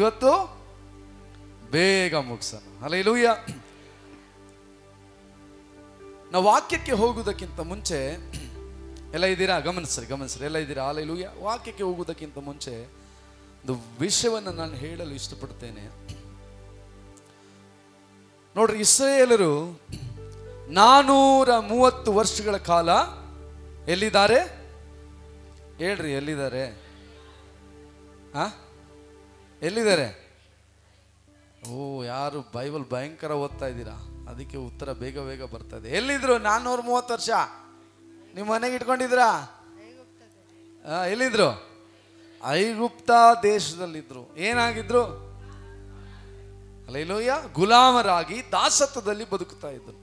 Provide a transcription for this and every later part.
ಇವತ್ತು ಬೇಗ ಮುಗಿಸೋಣ. ಹಲ್ಲೆಲೂಯಾ. ನಾವು ವಾಕ್ಯಕ್ಕೆ ಹೋಗುವುದಕ್ಕಿಂತ ಮುಂಚೆ ಎಲ್ಲ ಇದ್ದೀರಾ? ಗಮನಿಸ್ರಿ ಎಲ್ಲ ಇದ್ದೀರಾ? ಹಲ್ಲೆಲೂಯಾ. ವಾಕ್ಯಕ್ಕೆ ಹೋಗುವುದಕ್ಕಿಂತ ಮುಂಚೆ ಒಂದು ವಿಷಯವನ್ನು ನಾನು ಹೇಳಲು ಇಷ್ಟಪಡ್ತೇನೆ. ನೋಡ್ರಿ, ಇಸ್ರಾಯೇಲರು 430 ವರ್ಷಗಳ ಕಾಲ ಎಲ್ಲಿದ್ದಾರೆ ಹೇಳ್ರಿ? ಎಲ್ಲಿದ್ದಾರೆ? ಎಲ್ಲಿದ್ದಾರೆ? ಓ, ಯಾರು ಬೈಬಲ್ ಭಯಂಕರ ಓದ್ತಾ ಇದ್ದೀರಾ, ಅದಕ್ಕೆ ಉತ್ತರ ಬೇಗ ಬೇಗ ಬರ್ತಾ ಇದೆ. ಎಲ್ಲಿದ್ರು 430 ವರ್ಷ? ನಿಮ್ಮ ಮನೆಗೆ ಇಟ್ಕೊಂಡಿದ್ರಾ? ಎಲ್ಲಿದ್ರು? ಐಗುಪ್ತ ದೇಶದಲ್ಲಿದ್ರು. ಏನಾಗಿದ್ರು? ಹಲ್ಲೆಲೂಯಾ. ಗುಲಾಮರಾಗಿ ದಾಸತ್ವದಲ್ಲಿ ಬದುಕುತ್ತಾ ಇದ್ರು.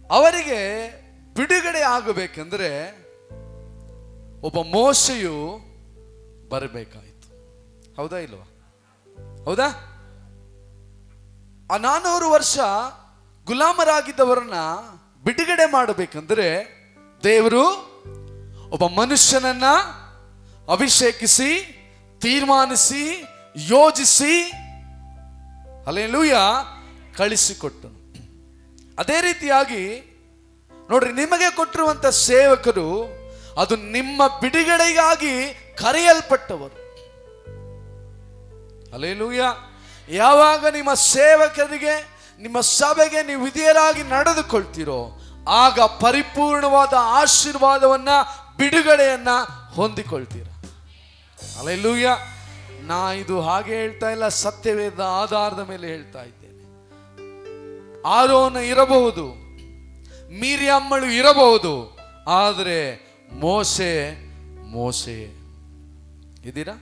ಅವರಿಗೆ ಬಿಡುಗಡೆ ಆಗಬೇಕೆಂದ್ರೆ ಒಬ್ಬ ಮೋಶೆಯು ಬರಬೇಕಾಯಿತು. ಹೌದಾ ಇಲ್ವಾ? ಹೌದಾ? ಆ 400 ವರ್ಷ ಗುಲಾಮರಾಗಿದ್ದವರನ್ನ ಬಿಡುಗಡೆ ಮಾಡಬೇಕಂದ್ರೆ ದೇವರು ಒಬ್ಬ ಮನುಷ್ಯನನ್ನ ಅಭಿಷೇಕಿಸಿ, ತೀರ್ಮಾನಿಸಿ, ಯೋಜಿಸಿ ಹಲ್ಲೆಲೂಯಾ ಕಳಿಸಿಕೊಟ್ಟನು. ಅದೇ ರೀತಿಯಾಗಿ ನೋಡ್ರಿ, ನಿಮಗೆ ಕೊಟ್ಟಿರುವಂತ ಸೇವಕರು ಅದು ನಿಮ್ಮ ಬಿಡುಗಡೆಗಾಗಿ ಕರೆಯಲ್ಪಟ್ಟವರು. ಹಲ್ಲೆಲೂಯಾ. ಯಾವಾಗ ನಿಮ್ಮ ಸೇವಕರಿಗೆ, ನಿಮ್ಮ ಸಭೆಗೆ ನೀವು ವಿಧೇಯರಾಗಿ ನಡೆದುಕೊಳ್ತೀರೋ ಆಗ ಪರಿಪೂರ್ಣವಾದ ಆಶೀರ್ವಾದವನ್ನ, ಬಿಡುಗಡೆಯನ್ನ ಹೊಂದಿಕೊಳ್ತೀರ. ಹಲ್ಲೆಲೂಯಾ. ನಾ ಇದು ಹಾಗೆ ಹೇಳ್ತಾ ಇಲ್ಲ, ಸತ್ಯವೇದ ಆಧಾರದ ಮೇಲೆ ಹೇಳ್ತಾ ಇದ್ದೇನೆ. ಆರೋನ ಇರಬಹುದು, ಮಿರಿಯಮ್ಮಳು ಇರಬಹುದು, ಆದರೆ ಮೋಶೆ ಇದ್ದೀರಾ?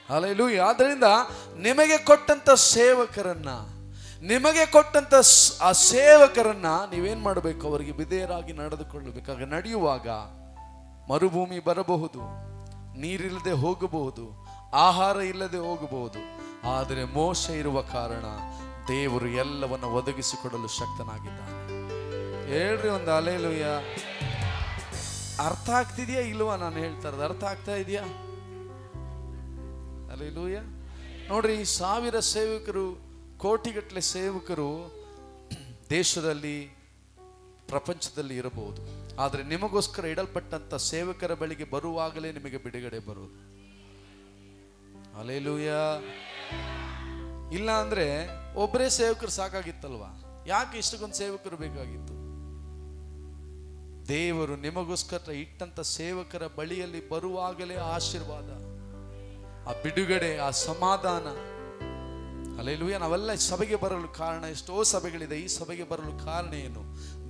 ಹಲ್ಲೆಲೂಯಾ. ಆದ್ದರಿಂದ ನಿಮಗೆ ಕೊಟ್ಟಂತ ಸೇವಕರನ್ನ, ನಿಮಗೆ ಕೊಟ್ಟಂತ ಆ ಸೇವಕರನ್ನ ನೀವೇನ್ ಮಾಡಬೇಕು? ಅವರಿಗೆ ವಿಧೇಯರಾಗಿ ನಡೆದುಕೊಳ್ಳಬೇಕಾಗ ನಡೆಯುವಾಗ ಮರುಭೂಮಿ ಬರಬಹುದು, ನೀರಿಲ್ಲದೆ ಹೋಗಬಹುದು, ಆಹಾರ ಇಲ್ಲದೆ ಹೋಗಬಹುದು, ಆದರೆ ಮೋಶೆ ಇರುವ ಕಾರಣ ದೇವರು ಎಲ್ಲವನ್ನು ಒದಗಿಸಿಕೊಡಲು ಶಕ್ತನಾಗಿದ್ದಾನೆ. ಹೇಳ್ರಿ ಒಂದು ಹಲ್ಲೆಲೂಯಾ. ಅರ್ಥ ಆಗ್ತಿದ್ಯಾ ಇಲ್ವಾ? ನಾನು ಹೇಳ್ತಾ ಇರೋದು ಅರ್ಥ ಆಗ್ತಾ ಇದೆಯಾ? ಹಲ್ಲೆಲೂಯಾ. ನೋಡ್ರಿ, 1000 ಸೇವಕರು, ಕೋಟಿಗಟ್ಟಲೆ ಸೇವಕರು ದೇಶದಲ್ಲಿ, ಪ್ರಪಂಚದಲ್ಲಿ ಇರಬಹುದು, ಆದರೆ ನಿಮಗೋಸ್ಕರ ಇಡಲ್ಪಟ್ಟಂತ ಸೇವಕರ ಬಳಿಗೆ ಬರುವಾಗಲೇ ನಿಮಗೆ ಬಿಡುಗಡೆ ಬರುವುದು. ಹಲ್ಲೆಲೂಯಾ. ಇಲ್ಲ ಅಂದ್ರೆ ಒಬ್ಬರೇ ಸೇವಕರು ಸಾಕಾಗಿತ್ತಲ್ವಾ? ಯಾಕೆ ಇಷ್ಟಕ್ಕೊಂದು ಸೇವಕರು ಬೇಕಾಗಿತ್ತು? ದೇವರು ನಿಮಗೋಸ್ಕರ ಇಟ್ಟಂತ ಸೇವಕರ ಬಳಿಯಲ್ಲಿ ಬರುವಾಗಲೇ ಆಶೀರ್ವಾದ, ಆ ಬಿಡುಗಡೆ, ಆ ಸಮಾಧಾನ. ಹಲ್ಲೆಲೂಯಾ. ನಾವೆಲ್ಲ ಸಭೆಗೆ ಬರಲು ಕಾರಣ, ಎಷ್ಟೋ ಸಭೆಗಳಿದೆ, ಈ ಸಭೆಗೆ ಬರಲು ಕಾರಣ ಏನು?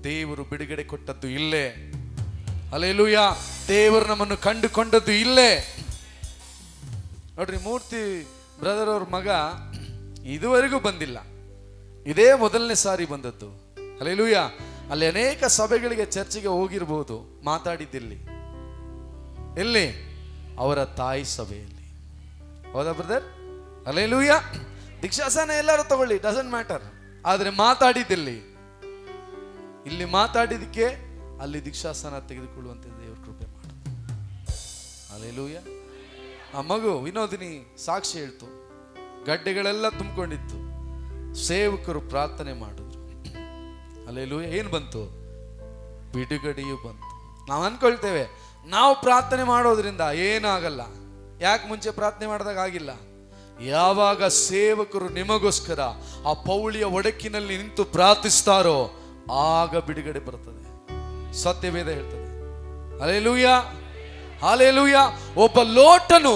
ದೇವರು ಬಿಡುಗಡೆ ಕೊಟ್ಟದ್ದು ಇಲ್ಲೇ. ಹಲ್ಲೆಲೂಯಾ. ದೇವರು ನಮ್ಮನ್ನು ಕಂಡುಕೊಂಡದ್ದು ಇಲ್ಲೇ. ನೋಡ್ರಿ, ಮೂರ್ತಿ ಬ್ರದರ್ ಅವ್ರ ಮಗ ಇದುವರೆಗೂ ಬಂದಿಲ್ಲ, ಇದೇ ಮೊದಲನೇ ಸಾರಿ ಬಂದದ್ದು. ಹಲ್ಲೆಲೂಯಾ. ಅಲ್ಲಿ ಅನೇಕ ಸಭೆಗಳಿಗೆ, ಚರ್ಚಿಗೆ ಹೋಗಿರ್ಬೋದು, ಮಾತಾಡಿದ್ದಿಲ್ಲಿ ಎಲ್ಲಿ? ಅವರ ತಾಯಿ ಸಭೆಯಲ್ಲಿ. ಹೌದಾ ಬ್ರದರ್? ಹಲ್ಲೆಲೂಯಾ. ದೀಕ್ಷಾಸನ ಎಲ್ಲರೂ ತಗೊಳ್ಳಿ, ಡಸಂಟ್ ಮ್ಯಾಟರ್, ಆದ್ರೆ ಮಾತಾಡಿದ್ದಿಲ್ಲಿ. ಇಲ್ಲಿ ಮಾತಾಡಿದಕ್ಕೆ ಅಲ್ಲಿ ದೀಕ್ಷಾಸನ ತೆಗೆದುಕೊಳ್ಳುವಂತೆ ದೇವರು ಕೃಪೆ ಮಾಡು. ಹಲ್ಲೆಲೂಯಾ. ಆ ಮಗು ವಿನೋದಿನಿ ಸಾಕ್ಷಿ ಹೇಳ್ತು, ಗಡ್ಡೆಗಳೆಲ್ಲ ತುಂಬಿಕೊಂಡಿತ್ತು, ಸೇವಕರು ಪ್ರಾರ್ಥನೆ ಮಾಡಿದ್ರು. ಹಲ್ಲೆಲೂಯಾ. ಏನು ಬಂತು? ಬಿಡುಗಡೆಯೂ ಬಂತು. ನಾವು ಅನ್ಕೊಳ್ತೇವೆ ನಾವು ಪ್ರಾರ್ಥನೆ ಮಾಡೋದ್ರಿಂದ ಏನಾಗಲ್ಲ. ಯಾಕೆ ಮುಂಚೆ ಪ್ರಾರ್ಥನೆ ಮಾಡಿದಾಗ ಆಗಿಲ್ಲ? ಯಾವಾಗ ಸೇವಕರು ನಿಮಗೋಸ್ಕರ ಆ ಪೌಳಿಯ ಒಡಕಿನಲ್ಲಿ ನಿಂತು ಪ್ರಾರ್ಥಿಸ್ತಾರೋ ಆಗ ಬಿಡುಗಡೆ ಬರ್ತದೆ. ಸತ್ಯವೇದ ಹೇಳ್ತದೆ. ಹಲ್ಲೆಲೂಯಾ. ಹಲ್ಲೆಲೂಯಾ. ಒಬ್ಬ ಲೋಟನು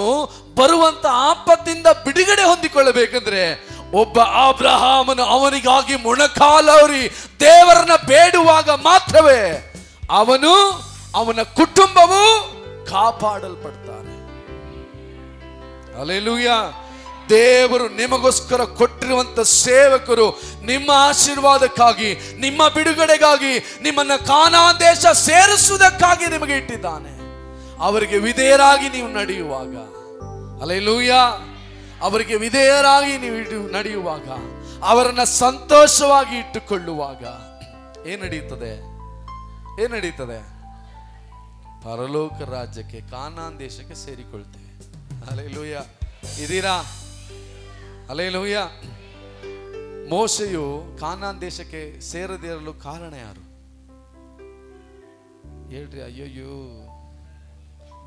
ಬರುವಂತ ಆಪತ್ತಿಂದ ಬಿಡುಗಡೆ ಹೊಂದಿಕೊಳ್ಳಬೇಕಂದ್ರೆ ಒಬ್ಬ ಅಬ್ರಹಾಮನು ಅವನಿಗಾಗಿ ಮೊಣಕಾಲೂರಿ ದೇವರನ್ನ ಬೇಡುವಾಗ ಮಾತ್ರವೇ ಅವನು, ಅವನ ಕುಟುಂಬವು ಕಾಪಾಡಲ್ಪಡ್ತಾರೆ. ಹಲ್ಲೆಲೂಯಾ. ದೇವರು ನಿಮಗೋಸ್ಕರ ಕೊಟ್ಟಿರುವಂತ ಸೇವಕರು ನಿಮ್ಮ ಆಶೀರ್ವಾದಕ್ಕಾಗಿ, ನಿಮ್ಮ ಬಿಡುಗಡೆಗಾಗಿ, ನಿಮ್ಮನ್ನ ಕಾನಾನ್ ದೇಶ ಸೇರಿಸುವುದಕ್ಕಾಗಿ ನಿಮಗೆ ಇಟ್ಟಿದ್ದಾನೆ. ಅವರಿಗೆ ವಿಧೇಯರಾಗಿ ನೀವು ನಡೆಯುವಾಗ, ಹಲ್ಲೆಲೂಯಾ, ಅವರಿಗೆ ವಿಧೇಯರಾಗಿ ನೀವು ನಡೆಯುವಾಗ, ಅವರನ್ನ ಸಂತೋಷವಾಗಿ ಇಟ್ಟುಕೊಳ್ಳುವಾಗ ಏನ್ ನಡೆಯುತ್ತದೆ? ಪರಲೋಕ ರಾಜ್ಯಕ್ಕೆ, ಕಾನಾನ್ ದೇಶಕ್ಕೆ ಸೇರಿಕೊಳ್ತೇವೆ. ಹಲ್ಲೆಲೂಯಾ. ಇದೀರಾ? ಹಲ್ಲೆಲೂಯಾ. ಮೋಶೆಯು ಕಾನಾನ್ ದೇಶಕ್ಕೆ ಸೇರದೇ ಇರಲು ಕಾರಣ ಯಾರು ಹೇಳ್ರಿ? ಅಯ್ಯೋಯ್ಯೋ,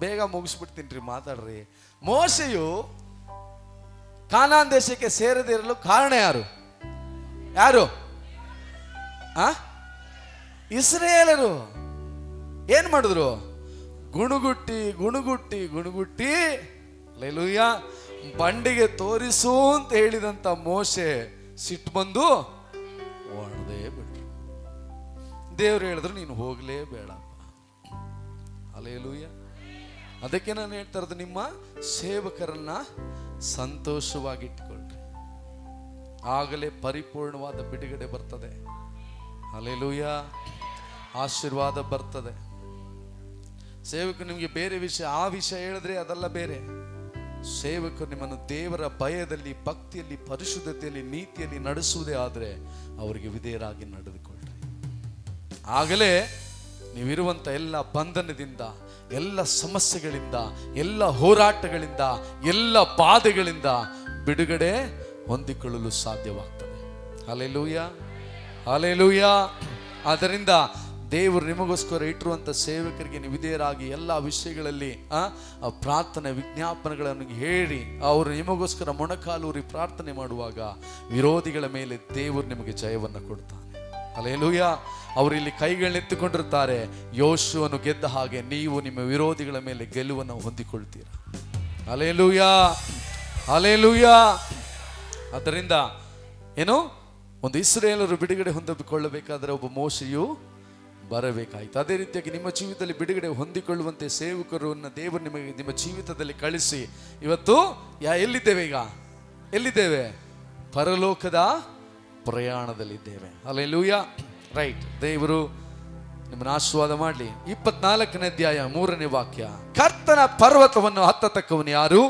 ಬೇಗ ಮುಗಿಸ್ಬಿಡ್ತೀನಿ, ಮಾತಾಡ್ರಿ. ಮೋಶೆಯು ಕಾನಾನ್ ದೇಶಕ್ಕೆ ಸೇರದೇ ಇರಲು ಕಾರಣ ಯಾರು? ಯಾರು? ಇಸ್ರಾಯೇಲರು. ಏನ್ ಮಾಡಿದ್ರು? ಗುಣುಗುಟ್ಟಿ ಗುಣುಗುಟ್ಟಿ ಗುಣುಗುಟ್ಟಿ ಹಲ್ಲೆಲೂಯಾ ಬಂಡಿಗೆ ತೋರಿಸು ಅಂತ ಹೇಳಿದಂತ ಮೋಶೆ ಸಿಟ್ಟು ಬಂದು ಹೊಡೆದೇ ಬಿಟ್ರು. ದೇವ್ರು ಹೇಳಿದ್ರು ನೀನು ಹೋಗ್ಲೇಬೇಡಪ್ಪ. ಹಲ್ಲೆಲೂಯಾ. ಅದಕ್ಕೆ ನಾನು ಹೇಳ್ತಾ ಇರೋದು, ನಿಮ್ಮ ಸೇವಕರನ್ನ ಸಂತೋಷವಾಗಿಟ್ಕೊಳ್ರಿ, ಆಗಲೇ ಪರಿಪೂರ್ಣವಾದ ಬಿಡುಗಡೆ ಬರ್ತದೆ. ಹಲ್ಲೆಲೂಯಾ. ಆಶೀರ್ವಾದ ಬರ್ತದೆ. ಸೇವಕರು ನಿಮಗೆ ಬೇರೆ ವಿಷಯ, ಆ ವಿಷಯ ಹೇಳಿದ್ರೆ ಅದೆಲ್ಲ ಬೇರೆ. ಸೇವಕರು ನಿಮ್ಮನ್ನು ದೇವರ ಭಯದಲ್ಲಿ, ಭಕ್ತಿಯಲ್ಲಿ, ಪರಿಶುದ್ಧತೆಯಲ್ಲಿ, ನೀತಿಯಲ್ಲಿ ನಡೆಸುವುದೇ ಆದರೆ ಅವರಿಗೆ ವಿಧೇಯರಾಗಿ ನಡೆದುಕೊಳ್ಳ್ರಿ. ಆಗಲೇ ನೀವಿರುವಂಥ ಎಲ್ಲ ಬಂಧನದಿಂದ, ಎಲ್ಲ ಸಮಸ್ಯೆಗಳಿಂದ, ಎಲ್ಲ ಹೋರಾಟಗಳಿಂದ, ಎಲ್ಲ ಬಾಧೆಗಳಿಂದ ಬಿಡುಗಡೆ ಹೊಂದಿಕೊಳ್ಳಲು ಸಾಧ್ಯವಾಗ್ತದೆ. Hallelujah, hallelujah. ಆದ್ದರಿಂದ ದೇವರು ನಿಮಗೋಸ್ಕರ ಇಟ್ಟಿರುವಂಥ ಸೇವಕರಿಗೆ ವಿಧೇಯರಾಗಿ ಎಲ್ಲ ವಿಷಯಗಳಲ್ಲಿ ಪ್ರಾರ್ಥನೆ ವಿಜ್ಞಾಪನೆಗಳನ್ನು ಹೇಳಿ ಅವರು ನಿಮಗೋಸ್ಕರ ಮೊಣಕಾಲೂರಿ ಪ್ರಾರ್ಥನೆ ಮಾಡುವಾಗ ವಿರೋಧಿಗಳ ಮೇಲೆ ದೇವರು ನಿಮಗೆ ಜಯವನ್ನು ಕೊಡ್ತಾನೆ. ಹಲ್ಲೆಲೂಯಾ. ಅವರು ಇಲ್ಲಿ ಕೈಗಳನ್ನೆತ್ತಿಕೊಂಡಿರ್ತಾರೆ. ಯೋಶುವನು ಗೆದ್ದ ಹಾಗೆ ನೀವು ನಿಮ್ಮ ವಿರೋಧಿಗಳ ಮೇಲೆ ಗೆಲುವನ್ನು ಹೊಂದಿಕೊಳ್ತೀರ. Hallelujah, hallelujah. ಆದ್ದರಿಂದ ಏನು, ಒಂದು ಇಸ್ರಾಯೇಲರು ಬಿಡುಗಡೆ ಹೊಂದಿಕೊಳ್ಳಬೇಕಾದರೆ ಒಬ್ಬ ಮೋಶೆಯು ಬರಬೇಕಾಯಿತು. ಅದೇ ರೀತಿಯಾಗಿ ನಿಮ್ಮ ಜೀವಿತದಲ್ಲಿ ಬಿಡುಗಡೆ ಹೊಂದಿಕೊಳ್ಳುವಂತೆ ಸೇವಕರನ್ನು ದೇವರು ನಿಮಗೆ ನಿಮ್ಮ ಜೀವಿತದಲ್ಲಿ ಕಳಿಸಿ ಇವತ್ತು ಎಲ್ಲಿದ್ದೇವೆ? ಈಗ ಎಲ್ಲಿದ್ದೇವೆ? ಪರಲೋಕದ ಪ್ರಯಾಣದಲ್ಲಿದ್ದೇವೆ. ಹಲ್ಲೆಲೂಯಾ. ರೈಟ್. ದೇವರು ನಿಮ್ಮನ್ನು ಆಶೀರ್ವಾದ ಮಾಡಲಿ. 24ನೇ ಅಧ್ಯಾಯ 3ನೇ ವಾಕ್ಯ. ಕರ್ತನ ಪರ್ವತವನ್ನು ಹತ್ತತಕ್ಕವನು ಯಾರು?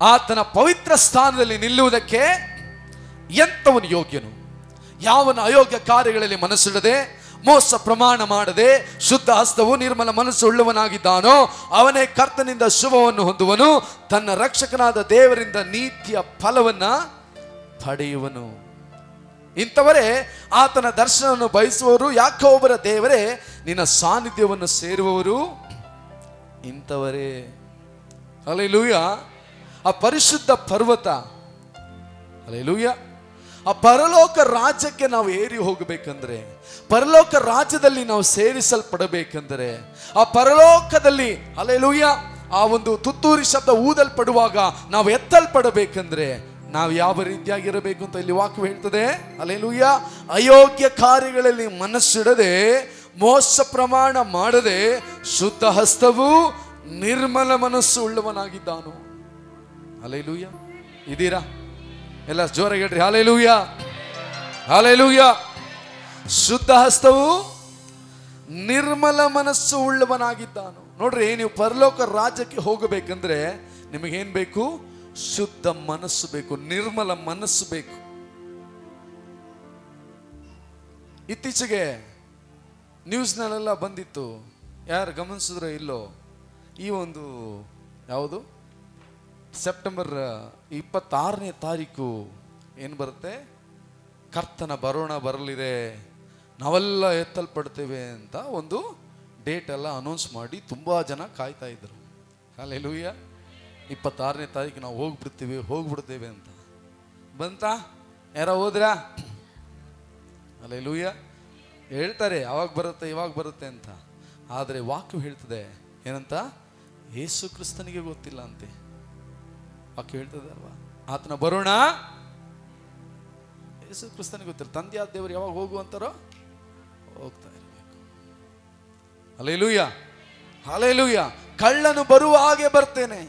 ಆತನ ಪವಿತ್ರ ಸ್ಥಾನದಲ್ಲಿ ನಿಲ್ಲುವುದಕ್ಕೆ ಎಂತವನು ಯೋಗ್ಯನು? ಯಾವನ ಅಯೋಗ್ಯ ಕಾರ್ಯಗಳಲ್ಲಿ ಮನಸ್ಸಿಡದೆ, ಮೋಸ ಪ್ರಮಾಣ ಮಾಡದೆ, ಶುದ್ಧ ಹಸ್ತವು ನಿರ್ಮಲ ಮನಸ್ಸು ಉಳ್ಳವನಾಗಿದ್ದಾನೋ ಅವನೇ ಕರ್ತನಿಂದ ಶುಭವನ್ನು ಹೊಂದುವನು, ತನ್ನ ರಕ್ಷಕನಾದ ದೇವರಿಂದ ನೀತಿಯ ಫಲವನ್ನ ಪಡೆಯುವನು. ಇಂಥವರೇ ಆತನ ದರ್ಶನವನ್ನು ಬಯಸುವವರು. ಯಾಕೋಬರ ದೇವರೇ ನಿನ್ನ ಸಾನ್ನಿಧ್ಯವನ್ನು ಸೇರುವವರು ಇಂಥವರೇ. ಹಲ್ಲೆಲೂಯಾ. ಆ ಪರಿಶುದ್ಧ ಪರ್ವತ, ಹಲ್ಲೆಲೂಯಾ, ಆ ಪರಲೋಕ ರಾಜ್ಯಕ್ಕೆ ನಾವು ಏರಿ ಹೋಗಬೇಕಂದ್ರೆ, ಪರಲೋಕ ರಾಜ್ಯದಲ್ಲಿ ನಾವು ಸೇರಿಸಲ್ಪಡಬೇಕೆಂದರೆ, ಆ ಪರಲೋಕದಲ್ಲಿ ಹಲ್ಲೆಲೂಯಾ ಆ ಒಂದು ತುತ್ತೂರಿ ಶಬ್ದ ಊದಲ್ಪಡುವಾಗ ನಾವು ಎತ್ತಲ್ಪಡಬೇಕಂದ್ರೆ ನಾವು ಯಾವ ರೀತಿಯಾಗಿರಬೇಕು ಅಂತ ಇಲ್ಲಿ ವಾಕ್ಯ ಹೇಳ್ತದೆ. ಹಲ್ಲೆಲೂಯಾ. ಅಯೋಗ್ಯ ಕಾರ್ಯಗಳಲ್ಲಿ ಮನಸ್ಸಿಡದೆ, ಮೋಸ ಪ್ರಮಾಣ ಮಾಡದೆ, ಶುದ್ಧ ಹಸ್ತವು ನಿರ್ಮಲ ಮನಸ್ಸು ಉಳ್ಳವನಾಗಿದ್ದಾನು. ಹಲ್ಲೆಲೂಯಾ. ಇದೀರಾ? ಎಲ್ಲ ಜೋರಾಗಿ ಹೇಳ್ರಿ ಹಲ್ಲೆಲೂಯಾ, ಹಲ್ಲೆಲೂಯಾ. ಶುದ್ಧ ಹಸ್ತವು ನಿರ್ಮಲ ಮನಸ್ಸು ಉಳ್ಳವನಾಗಿದ್ದಾನು. ನೋಡ್ರಿ, ನೀವು ಪರಲೋಕ ರಾಜ್ಯಕ್ಕೆ ಹೋಗಬೇಕಂದ್ರೆ ನಿಮಗೇನ್ ಬೇಕು? ಶುದ್ಧ ಮನಸ್ಸು ಬೇಕು, ನಿರ್ಮಲ ಮನಸ್ಸು ಬೇಕು. ಇತ್ತೀಚೆಗೆ ನ್ಯೂಸ್ನಲ್ಲೆಲ್ಲ ಬಂದಿತ್ತು, ಯಾರು ಗಮನಿಸಿದ್ರೋ ಇಲ್ಲೋ, ಈ ಒಂದು ಯಾವುದು ಸೆಪ್ಟೆಂಬರ್ 26ನೇ ತಾರೀಕು ಏನು ಬರುತ್ತೆ? ಕರ್ತನ ಬರಲಿದೆ, ನಾವೆಲ್ಲ ಎತ್ತಲ್ಪಡ್ತೇವೆ ಅಂತ ಒಂದು ಡೇಟ್ ಎಲ್ಲ ಅನೌನ್ಸ್ ಮಾಡಿ ತುಂಬ ಜನ ಕಾಯ್ತಾ ಇದ್ರು. ಹಲ್ಲೆಲೂಯಾ. 26ನೇ ತಾರೀಕು ನಾವು ಹೋಗ್ಬಿಡ್ತೇವೆ ಅಂತ ಬಂತ? ಯಾರ ಹೋದ್ರಾ? ಹಲ್ಲೆಲೂಯಾ. ಹೇಳ್ತಾರೆ ಅವಾಗ ಬರುತ್ತೆ ಇವಾಗ ಬರುತ್ತೆ ಅಂತ. ಆದರೆ ವಾಕ್ಯ ಹೇಳ್ತದೆ ಏನಂತ? ಯೇಸು ಕ್ರಿಸ್ತನಿಗೆ ಗೊತ್ತಿಲ್ಲ ಅಂತೆ. ವಾಕ್ಯ ಹೇಳ್ತದೆ ಅಲ್ವಾ? ಆತನ ಬರೋಣ ಯೇಸು ಕ್ರಿಸ್ತನಿಗೆ ಗೊತ್ತಿಲ್ಲ. ತಂದೆಯಾದ ದೇವರು ಯಾವಾಗ ಹೋಗುವಂತಾರೋ ಹೋಗ್ತಾ ಇರಬೇಕು. Hallelujah, hallelujah. ಕಳ್ಳನು ಬರುವ ಹಾಗೆ ಬರ್ತೇನೆ.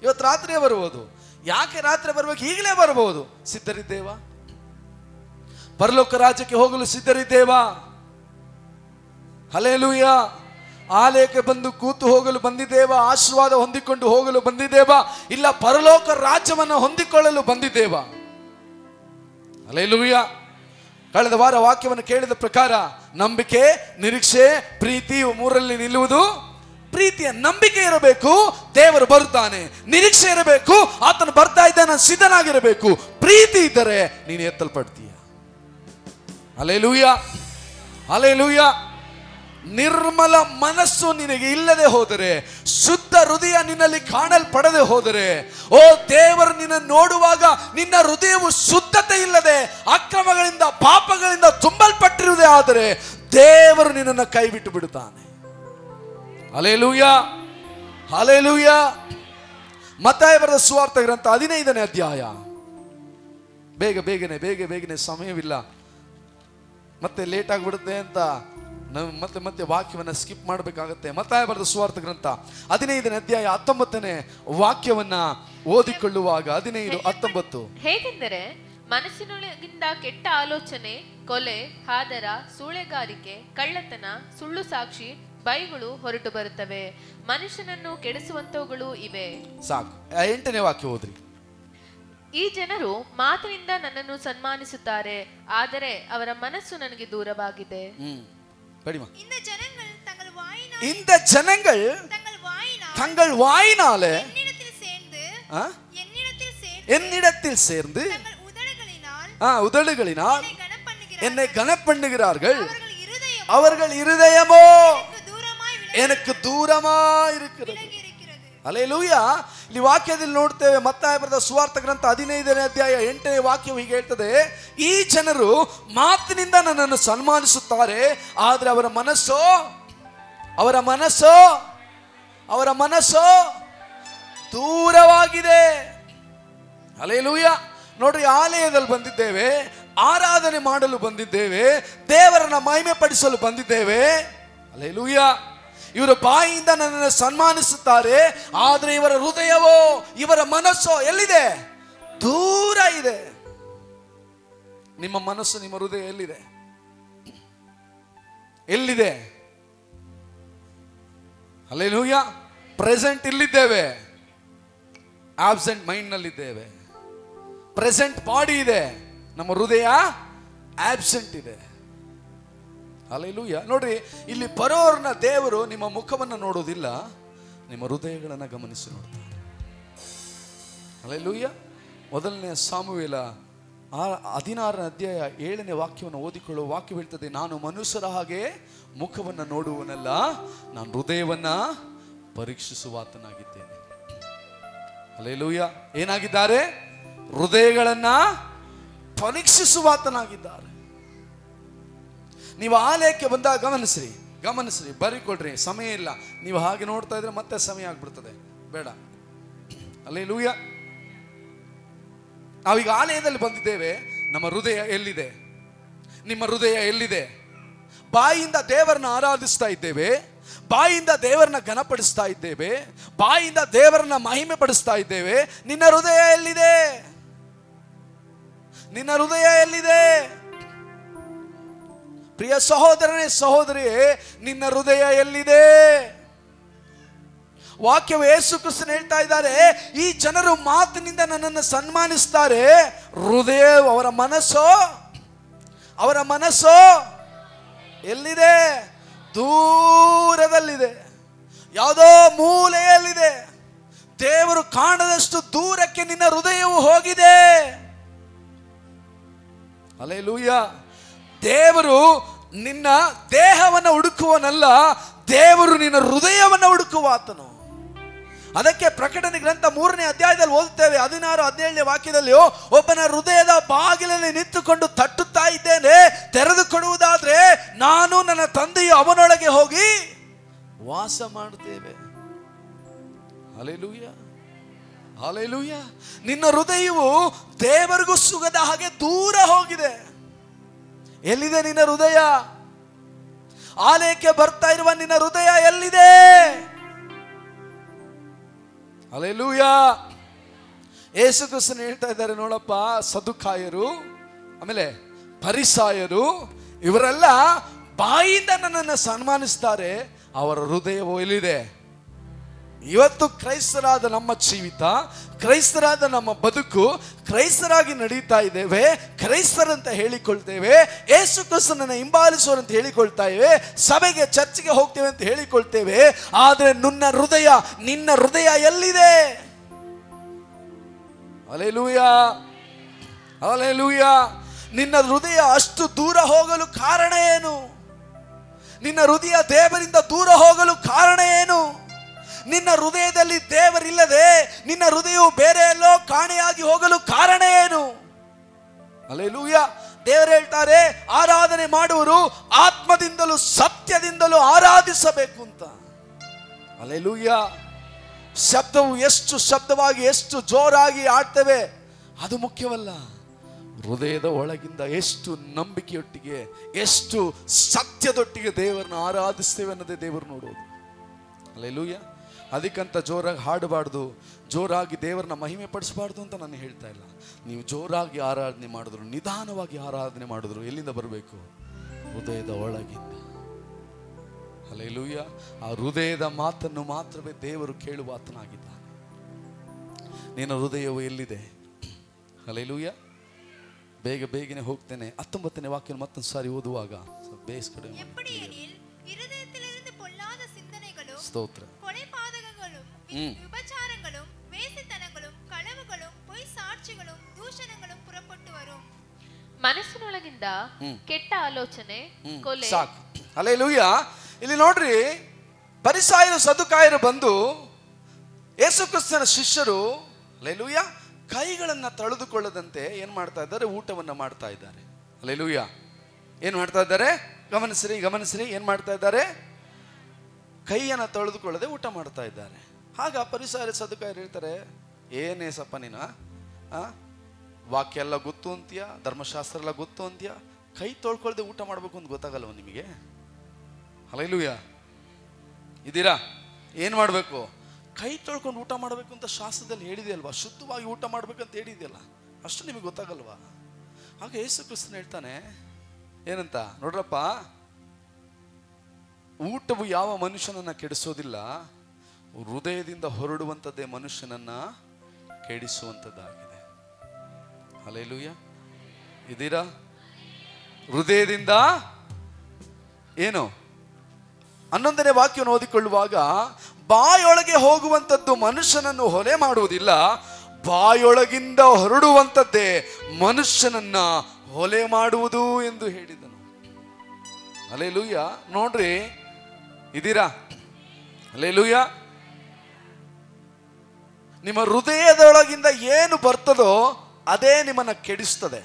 ಇವತ್ತು ರಾತ್ರಿಯೇ ಬರ್ಬೋದು. ಯಾಕೆ ರಾತ್ರಿ ಬರ್ಬೇಕು? ಈಗಲೇ ಬರ್ಬೋದು. ಸಿದ್ಧರಿದ್ದೇವಾ? ಪರಲೋಕ ರಾಜ್ಯಕ್ಕೆ ಹೋಗಲು ಸಿದ್ಧರಿದ್ದೇವಾ? ಹಲ್ಲೆಲೂಯಾ. ಆಲಯಕ್ಕೆ ಬಂದು ಕೂತು ಹೋಗಲು ಬಂದಿದ್ದೇವಾ? ಆಶೀರ್ವಾದ ಹೊಂದಿಕೊಂಡು ಹೋಗಲು ಬಂದಿದ್ದೇವಾ? ಇಲ್ಲ ಪರಲೋಕ ರಾಜ್ಯವನ್ನು ಹೊಂದಿಕೊಳ್ಳಲು ಬಂದಿದ್ದೇವಾ? ಹಲ್ಲೆಲೂಯಾ. ಕಳೆದ ವಾರ ವಾಕ್ಯವನ್ನು ಕೇಳಿದ ಪ್ರಕಾರ ನಂಬಿಕೆ, ನಿರೀಕ್ಷೆ, ಪ್ರೀತಿ ಇವು ಮೂರಲ್ಲಿ ನಿಲ್ಲುವುದು ಪ್ರೀತಿಯ ನಂಬಿಕೆ ಇರಬೇಕು, ದೇವರು ಬರುತ್ತಾನೆ. ನಿರೀಕ್ಷೆ ಇರಬೇಕು, ಆತನು ಬರ್ತಾ ಇದ್ದಾನೆ, ಸಿದ್ಧನಾಗಿರಬೇಕು. ಪ್ರೀತಿ ಇದ್ದರೆ ನೀನು ಎತ್ತಲ್ಪಡ್ತೀಯ. Hallelujah, hallelujah. ನಿರ್ಮಲ ಮನಸ್ಸು ನಿನಗೆ ಇಲ್ಲದೆ ಹೋದರೆ, ಶುದ್ಧ ಹೃದಯ ನಿನ್ನಲ್ಲಿ ಕಾಣಲ್ಪಡದೆ ಹೋದರೆ, ಓ ದೇವರು ನಿನ್ನ ನೋಡುವಾಗ ನಿನ್ನ ಹೃದಯವು ಶುದ್ಧತೆ ಇಲ್ಲದೆ ಅಕ್ರಮಗಳಿಂದ ಪಾಪಗಳಿಂದ ತುಂಬಲ್ಪಟ್ಟಿರುವುದೇ ಆದರೆ ದೇವರು ನಿನ್ನನ್ನು ಕೈ ಬಿಟ್ಟು ಬಿಡುತ್ತಾನೆ. Hallelujah, hallelujah. ಮತ್ತಾಯ ಬರೆದ ಸುವಾರ್ಥ ಗ್ರಂಥ 15ನೇ ಅಧ್ಯಾಯ. ಬೇಗನೆ ಸಮಯವಿಲ್ಲ, ಮತ್ತೆ ಲೇಟ್ ಆಗಿಬಿಡುತ್ತೆ ಅಂತ ನಾವು ಮತ್ತೆ ವಾಕ್ಯವನ್ನ ಸ್ಕಿಪ್ ಮಾಡಬೇಕಾಗತ್ತೆ. ಮತ್ತಾಯ ಬರೆದ ಸುವಾರ್ಥ ಗ್ರಂಥ 15ನೇ ಅಧ್ಯಾಯ 19ನೇ ವಾಕ್ಯವನ್ನ ಓದಿಕೊಳ್ಳುವಾಗ 15:19. ಹೇಗೆಂದರೆ ಮನಸ್ಸಿನೊಳಗಿಂದ ಕೆಟ್ಟ ಆಲೋಚನೆ, ಕೊಲೆ, ಹಾದರ, ಸೂಳೆಗಾರಿಕೆ, ಕಳ್ಳತನ, ಸುಳ್ಳು ಸಾಕ್ಷಿ, ಬೈಗಳು ಹೊರಟು ಬರುತ್ತವೆ. ಮನುಷ್ಯನನ್ನು ಕೆಡಿಸುವಂತವುಗಳು ಇವೆ. ಸಾಕು. 8ನೇ ವಾಕ್ಯ ಓದ್ರಿ. ಈ ಜನರು ಮಾತಿನಿಂದ ನನ್ನನ್ನು ಸನ್ಮಾನಿಸುತ್ತಾರೆ, ಆದರೆ ಅವರ ಮನಸ್ಸು ನನಗೆ ದೂರವಾಗಿದೆ. இந்த ஜனங்கள் தங்கள் வாயினாலே என்னிடத்தில் சேர்ந்து உதடுகளினால் என்னை கனப்பண்ணுகிறார்கள், அவர்கள் இருதயமோ எனக்கு தூரமாய் இருக்கிறது. ಹಲ್ಲೆಲೂಯಾ. ಇಲ್ಲಿ ವಾಕ್ಯದಲ್ಲಿ ನೋಡ್ತೇವೆ, ಮತ್ತಾಯ ಬರೆದ ಸುವಾರ್ಥ ಗ್ರಂಥ 15ನೇ ಅಧ್ಯಾಯ 8ನೇ ವಾಕ್ಯವು ಹೀಗೆ ಹೇಳ್ತದೆ, ಈ ಜನರು ಮಾತಿನಿಂದ ನನ್ನನ್ನು ಸನ್ಮಾನಿಸುತ್ತಾರೆ, ಆದರೆ ಅವರ ಮನಸ್ಸು ದೂರವಾಗಿದೆ. ಹಲ್ಲೆಲೂಯಾ. ನೋಡ್ರಿ, ಆಲಯದಲ್ಲಿ ಬಂದಿದ್ದೇವೆ, ಆರಾಧನೆ ಮಾಡಲು ಬಂದಿದ್ದೇವೆ, ದೇವರನ್ನ ಮಹಿಮೆ ಪಡಿಸಲು ಬಂದಿದ್ದೇವೆ. ಹಲ್ಲೆಲೂಯಾ. ಇವರ ಬಾಯಿಯಿಂದ ನನ್ನನ್ನು ಸನ್ಮಾನಿಸುತ್ತಾರೆ, ಆದರೆ ಇವರ ಹೃದಯವೋ, ಇವರ ಮನಸ್ಸೋ ಎಲ್ಲಿದೆ? ದೂರ ಇದೆ. ನಿಮ್ಮ ಮನಸ್ಸು, ನಿಮ್ಮ ಹೃದಯ ಎಲ್ಲಿದೆ? ಹಲ್ಲೆಲೂಯಾ. ಪ್ರೆಸೆಂಟ್ ಇಲ್ಲಿದ್ದೇವೆ, ಆಬ್ಸೆಂಟ್ ಮೈಂಡ್ ನಲ್ಲಿದ್ದೇವೆ. ಪ್ರೆಸೆಂಟ್ ಬಾಡಿ ಇದೆ, ನಮ್ಮ ಹೃದಯ ಆಬ್ಸೆಂಟ್ ಇದೆ. ಹಲ್ಲೆಲೂಯಾ. ನೋಡ್ರಿ, ಇಲ್ಲಿ ಬರೋರ್ನ ದೇವರು ನಿಮ್ಮ ಮುಖವನ್ನು ನೋಡೋದಿಲ್ಲ, ನಿಮ್ಮ ಹೃದಯಗಳನ್ನು ಗಮನಿಸಿ ನೋಡ್ತಾರೆ. ಹಲ್ಲೆಲೂಯಾ. 1ನೇ ಸಾಮುವೇಲ 16ನೇ ಅಧ್ಯಾಯ 7ನೇ ವಾಕ್ಯವನ್ನು ಓದಿಕೊಳ್ಳುವ ವಾಕ್ಯ ಹೇಳ್ತದೆ, ನಾನು ಮನುಷ್ಯರ ಹಾಗೆ ಮುಖವನ್ನು ನೋಡುವನಲ್ಲ, ನಾನು ಹೃದಯವನ್ನ ಪರೀಕ್ಷಿಸುವಾತನಾಗಿದ್ದೇನೆ. ಹಲ್ಲೆಲೂಯಾ. ಏನಾಗಿದ್ದಾರೆ? ಹೃದಯಗಳನ್ನ ಪರೀಕ್ಷಿಸುವಾತನಾಗಿದ್ದಾರೆ. ನೀವು ಆಲಯಕ್ಕೆ ಬಂದಾಗ ಗಮನಿಸ್ರಿ, ಬರಿಕೊಡ್ರಿ, ಸಮಯ ಇಲ್ಲ. ನೀವು ಹಾಗೆ ನೋಡ್ತಾ ಇದ್ರೆ ಮತ್ತೆ ಸಮಯ ಆಗ್ಬಿಡ್ತದೆ, ಬೇಡ. ಹಲ್ಲೆಲೂಯಾ. ನಾವೀಗ ಆಲಯದಲ್ಲಿ ಬಂದಿದ್ದೇವೆ, ನಮ್ಮ ಹೃದಯ ಎಲ್ಲಿದೆ? ನಿಮ್ಮ ಹೃದಯ ಎಲ್ಲಿದೆ? ಬಾಯಿಯಿಂದ ದೇವರನ್ನ ಆರಾಧಿಸ್ತಾ ಇದ್ದೇವೆ, ಬಾಯಿಯಿಂದ ದೇವರನ್ನ ಘನಪಡಿಸ್ತಾ ಇದ್ದೇವೆ, ಬಾಯಿಯಿಂದ ದೇವರನ್ನ ಮಹಿಮೆ ಪಡಿಸ್ತಾ ಇದ್ದೇವೆ. ನಿನ್ನ ಹೃದಯ ಎಲ್ಲಿದೆ? ನಿನ್ನ ಹೃದಯ ಎಲ್ಲಿದೆ? ಪ್ರಿಯ ಸಹೋದರನೇ, ಸಹೋದರಿಯೇ, ನಿನ್ನ ಹೃದಯ ಎಲ್ಲಿದೆ? ವಾಕ್ಯವು ಯೇಸು ಕ್ರಿಸ್ತನು ಹೇಳ್ತಾ ಇದ್ದಾರೆ, ಈ ಜನರು ಮಾತಿನಿಂದ ನನ್ನನ್ನು ಸನ್ಮಾನಿಸ್ತಾರೆ, ಹೃದಯ, ಅವರ ಮನಸ್ಸು ಎಲ್ಲಿದೆ? ದೂರದಲ್ಲಿದೆ, ಯಾವುದೋ ಮೂಲೆಯಲ್ಲಿದೆ. ದೇವರು ಕಾಣದಷ್ಟು ದೂರಕ್ಕೆ ನಿನ್ನ ಹೃದಯವು ಹೋಗಿದೆ. ಹಲ್ಲೆಲೂಯಾ. ದೇವರು ನಿನ್ನ ದೇಹವನ್ನು ಹುಡುಕುವನಲ್ಲ, ದೇವರು ನಿನ್ನ ಹೃದಯವನ್ನು ಹುಡುಕುವ ಆತನು. ಅದಕ್ಕೆ ಪ್ರಕಟಣೆ ಗ್ರಂಥ 3ನೇ ಅಧ್ಯಾಯದಲ್ಲಿ ಓದುತ್ತೇವೆ, 16-17ನೇ ವಾಕ್ಯದಲ್ಲಿ, ಒಬ್ಬನ ಹೃದಯದ ಬಾಗಿಲಲ್ಲಿ ನಿಂತುಕೊಂಡು ತಟ್ಟುತ್ತಾ ಇದ್ದೇನೆ, ತೆರೆದು ಕೊಡುವುದಾದ್ರೆ ನಾನು ನನ್ನ ತಂದೆಯು ಅವನೊಳಗೆ ಹೋಗಿ ವಾಸ ಮಾಡುತ್ತೇವೆ. Hallelujah, hallelujah. ನಿನ್ನ ಹೃದಯವು ದೇವರಿಗೂ ಸುಗದ ಹಾಗೆ ದೂರ ಹೋಗಿದೆ. ಎಲ್ಲಿದೆ ನಿನ್ನ ಹೃದಯ? ಆಲಯಕ್ಕೆ ಬರ್ತಾ ಇರುವ ನಿನ್ನ ಹೃದಯ ಎಲ್ಲಿದೆ? ಹಲ್ಲೆಲೂಯಾ. ಯೇಸು ಕ್ರಿಸ್ತನು ಹೇಳ್ತಾ ಇದ್ದಾರೆ, ನೋಡಪ್ಪ, ಸದುಕಾಯರು, ಆಮೇಲೆ ಫರಿಸಾಯರು, ಇವರೆಲ್ಲ ಬಾಯಿಂದ ನನ್ನನ್ನು ಸನ್ಮಾನಿಸ್ತಾರೆ, ಅವರ ಹೃದಯವೋ ಎಲ್ಲಿದೆ? ಇವತ್ತು ಕ್ರೈಸ್ತರಾದ ನಮ್ಮ ಜೀವಿತ, ಕ್ರೈಸ್ತರಾದ ನಮ್ಮ ಬದುಕು, ಕ್ರೈಸ್ತರಾಗಿ ನಡೀತಾ ಇದ್ದೇವೆ, ಕ್ರೈಸ್ತರಂತ ಹೇಳಿಕೊಳ್ತೇವೆ, ಯೇಸು ಕ್ರಿಸ್ತನನ್ನು ಹಿಂಬಾಲಿಸುವಂತ ಹೇಳಿಕೊಳ್ತಾ ಇದ್ದೇವೆ, ಸಭೆಗೆ ಚರ್ಚಿಗೆ ಹೋಗ್ತೇವೆ ಅಂತ ಹೇಳಿಕೊಳ್ತೇವೆ. ಆದರೆ ನಿನ್ನ ಹೃದಯ ಎಲ್ಲಿದೆ? Hallelujah, hallelujah. ನಿನ್ನ ಹೃದಯ ಅಷ್ಟು ದೂರ ಹೋಗಲು ಕಾರಣ ಏನು? ನಿನ್ನ ಹೃದಯ ದೇವರಿಂದ ದೂರ ಹೋಗಲು ಕಾರಣ ಏನು? ನಿನ್ನ ಹೃದಯದಲ್ಲಿ ದೇವರಿಲ್ಲದೆ ನಿನ್ನ ಹೃದಯವು ಬೇರೆ ಎಲ್ಲೋ ಕಾಣೆಯಾಗಿ ಹೋಗಲು ಕಾರಣ ಏನು? ಹಲ್ಲೆಲೂಯಾ. ದೇವರು ಹೇಳ್ತಾರೆ, ಆರಾಧನೆ ಮಾಡುವರು ಆತ್ಮದಿಂದಲೂ ಸತ್ಯದಿಂದಲೂ ಆರಾಧಿಸಬೇಕು ಅಂತ. ಹಲ್ಲೆಲೂಯಾ. ಶಬ್ದವು ಎಷ್ಟು ಶಬ್ದವಾಗಿ ಎಷ್ಟು ಜೋರಾಗಿ ಆಡ್ತೇವೆ ಅದು ಮುಖ್ಯವಲ್ಲ. ಹೃದಯದ ಒಳಗಿಂದ ಎಷ್ಟು ನಂಬಿಕೆಯೊಟ್ಟಿಗೆ, ಎಷ್ಟು ಸತ್ಯದೊಟ್ಟಿಗೆ ದೇವರನ್ನು ಆರಾಧಿಸ್ತೇವೆ ಅನ್ನೋದೇ ದೇವರು ನೋಡೋದು. ಹಲ್ಲೆಲೂಯಾ. ಅದಕ್ಕಂತ ಜೋರಾಗಿ ಹಾಡಬಾರ್ದು, ಜೋರಾಗಿ ದೇವರನ್ನ ಮಹಿಮೆ ಪಡಿಸಬಾರ್ದು ಅಂತ ನಾನು ಹೇಳ್ತಾ ಇಲ್ಲ. ನೀವು ಜೋರಾಗಿ ಆರಾಧನೆ ಮಾಡಿದ್ರು, ನಿಧಾನವಾಗಿ ಆರಾಧನೆ ಮಾಡಿದ್ರು ಎಲ್ಲಿಂದ ಬರಬೇಕು? ಹೃದಯದ ಒಳಗಿಂದ. ಹಲ್ಲೆಲೂಯಾ. ಆ ಹೃದಯದ ಮಾತನ್ನು ಮಾತ್ರವೇ ದೇವರು ಕೇಳುವ ಆತನಾಗಿದ್ದಾನೆ. ನಿನ್ನ ಹೃದಯವು ಎಲ್ಲಿದೆ? ಹಲ್ಲೆಲೂಯಾ. ಬೇಗನೆ ಹೋಗ್ತೇನೆ. 19ನೇ ವಾಕ್ಯ ಮತ್ತೊಂದು ಸಾರಿ ಓದುವಾಗ ಸ್ತೋತ್ರ. ಮನಸ್ಸಿನೊಳಗಿಂದ ಕೆಟ್ಟ ಆಲೋಚನೆ, ಕೊಲೆ. ಸಾಕು. ಹಲ್ಲೆಲೂಯಾ. ಇಲ್ಲಿ ನೋಡ್ರಿ, ಫರಿಸಾಯರು ಸದ್ದುಕಾಯರು ಬಂದು ಯೇಸು ಕ್ರಿಸ್ತನ ಶಿಷ್ಯರು ಹಲ್ಲೆಲೂಯಾ ಕೈಗಳನ್ನ ತೊಳೆದುಕೊಳ್ಳದಂತೆ ಏನ್ ಮಾಡ್ತಾ ಇದ್ದಾರೆ? ಊಟವನ್ನ ಮಾಡ್ತಾ ಇದ್ದಾರೆ. ಹಲ್ಲೆಲೂಯಾ. ಏನ್ ಮಾಡ್ತಾ ಇದ್ದಾರೆ? ಗಮನಿಸ್ರಿ ಏನ್ ಮಾಡ್ತಾ ಇದ್ದಾರೆ? ಕೈಯನ್ನ ತೊಳೆದುಕೊಳ್ಳದೆ ಊಟ ಮಾಡ್ತಾ ಇದ್ದಾರೆ. ಆಗ ಫರಿಸಾಯರು ಸದ್ದುಕಾಯರು ಹೇಳ್ತಾರೆ, ಏನೇ ಸಪ್ಪ ನೀನ ವಾಕ್ಯ ಎಲ್ಲ ಗೊತ್ತು ಅಂತೀಯ, ಧರ್ಮಶಾಸ್ತ್ರ ಎಲ್ಲ ಗೊತ್ತು ಅಂತೀಯ, ಕೈ ತೊಳ್ಕೊಳ್ದೆ ಊಟ ಮಾಡ್ಬೇಕು ಅಂತ ಗೊತ್ತಾಗಲ್ವ ನಿಮಗೆ? ಹಲ್ಲೆಲೂಯಾ. ಇದ್ದೀರಾ? ಏನ್ ಮಾಡ್ಬೇಕು? ಕೈ ತೊಳ್ಕೊಂಡು ಊಟ ಮಾಡಬೇಕು ಅಂತ ಶಾಸ್ತ್ರದಲ್ಲಿ ಹೇಳಿದೆಯಲ್ವಾ? ಶುದ್ಧವಾಗಿ ಊಟ ಮಾಡ್ಬೇಕಂತ ಹೇಳಿದೆಯಲ್ಲ, ಅಷ್ಟು ನಿಮಗೆ ಗೊತ್ತಾಗಲ್ವಾ? ಆಗ ಯೇಸು ಕ್ರಿಸ್ತನು ಹೇಳ್ತಾನೆ ಏನಂತ ನೋಡ್ರಪ್ಪ, ಊಟವು ಯಾವ ಮನುಷ್ಯನನ್ನ ಕೆಡಿಸೋದಿಲ್ಲ, ಹೃದಯದಿಂದ ಹೊರಡುವಂಥದ್ದೇ ಮನುಷ್ಯನನ್ನ ಕೆಡಿಸುವಂಥದ್ದಾಗಿದೆ. ಹಲ್ಲೆಲೂಯಾ. ಇದ್ದೀರಾ? ಹೃದಯದಿಂದ ಏನು? 11ನೇ ವಾಕ್ಯವನ್ನು ಓದಿಕೊಳ್ಳುವಾಗ, ಬಾಯೊಳಗೆ ಹೋಗುವಂಥದ್ದು ಮನುಷ್ಯನನ್ನು ಹೊಲೆ ಮಾಡುವುದಿಲ್ಲ, ಬಾಯೊಳಗಿಂದ ಹೊರಡುವಂಥದ್ದೇ ಮನುಷ್ಯನನ್ನ ಹೊಲೆ ಮಾಡುವುದು ಎಂದು ಹೇಳಿದನು. ಹಲ್ಲೆಲೂಯಾ. ನೋಡ್ರಿ, ಇದ್ದೀರಾ? ಹಲ್ಲೆಲೂಯಾ. ನಿಮ್ಮ ಹೃದಯದೊಳಗಿಂದ ಏನು ಬರ್ತದೋ ಅದೇ ನಿಮ್ಮನ್ನ ಕೆಡಿಸ್ತದೆ.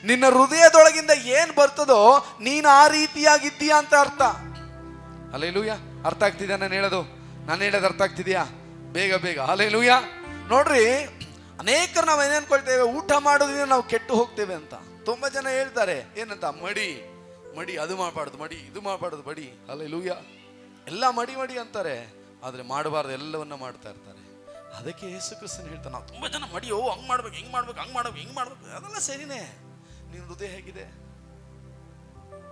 ನಿನ್ನ ಹೃದಯದೊಳಗಿಂದ ಏನು ಬರ್ತದೋ ನೀನು ಆ ರೀತಿಯಾಗಿದ್ದೀಯಾ ಅಂತ ಅರ್ಥ. ಹಲ್ಲೆಲೂಯಾ. ಅರ್ಥ ಆಗ್ತಿದ್ಯಾ ನಾನು ಹೇಳೋದು ಅರ್ಥ ಆಗ್ತಿದ್ಯಾ? ಬೇಗ ಹಲ್ಲೆಲೂಯಾ. ನೋಡ್ರಿ, ಅನೇಕರು ನಾವು ಏನ್ ಅನ್ಕೊಳ್ತೇವೆ, ಊಟ ಮಾಡೋದ್ರಿಂದ ನಾವು ಕೆಟ್ಟು ಹೋಗ್ತೇವೆ ಅಂತ. ತುಂಬಾ ಜನ ಹೇಳ್ತಾರೆ ಏನಂತ, ಮಡಿ ಅದು ಮಾಡಬಾರ್ದು, ಮಡಿ ಇದು ಮಾಡಬಾರ್ದು, ಮಡಿ. ಹಲ್ಲೆಲೂಯಾ. ಎಲ್ಲ ಮಡಿ ಅಂತಾರೆ, ಆದ್ರೆ ಮಾಡಬಾರ್ದು ಎಲ್ಲವನ್ನ ಮಾಡ್ತಾ ಇರ್ತಾರೆ. ಅದಕ್ಕೆ ಯೇಸು ಕ್ರಿಸ್ತನು ಹೇಳ್ತಾನೆ, ನಾವು ತುಂಬಾ ಜನ ಮಡಿ, ಹಂಗ್ ಮಾಡ್ಬೇಕು, ಹಿಂಗ್ ಮಾಡ್ಬೇಕು, ಅದೆಲ್ಲ ಸರಿನೇ. ನಿನ್ನ ಹೃದಯ ಹೇಗಿದೆ?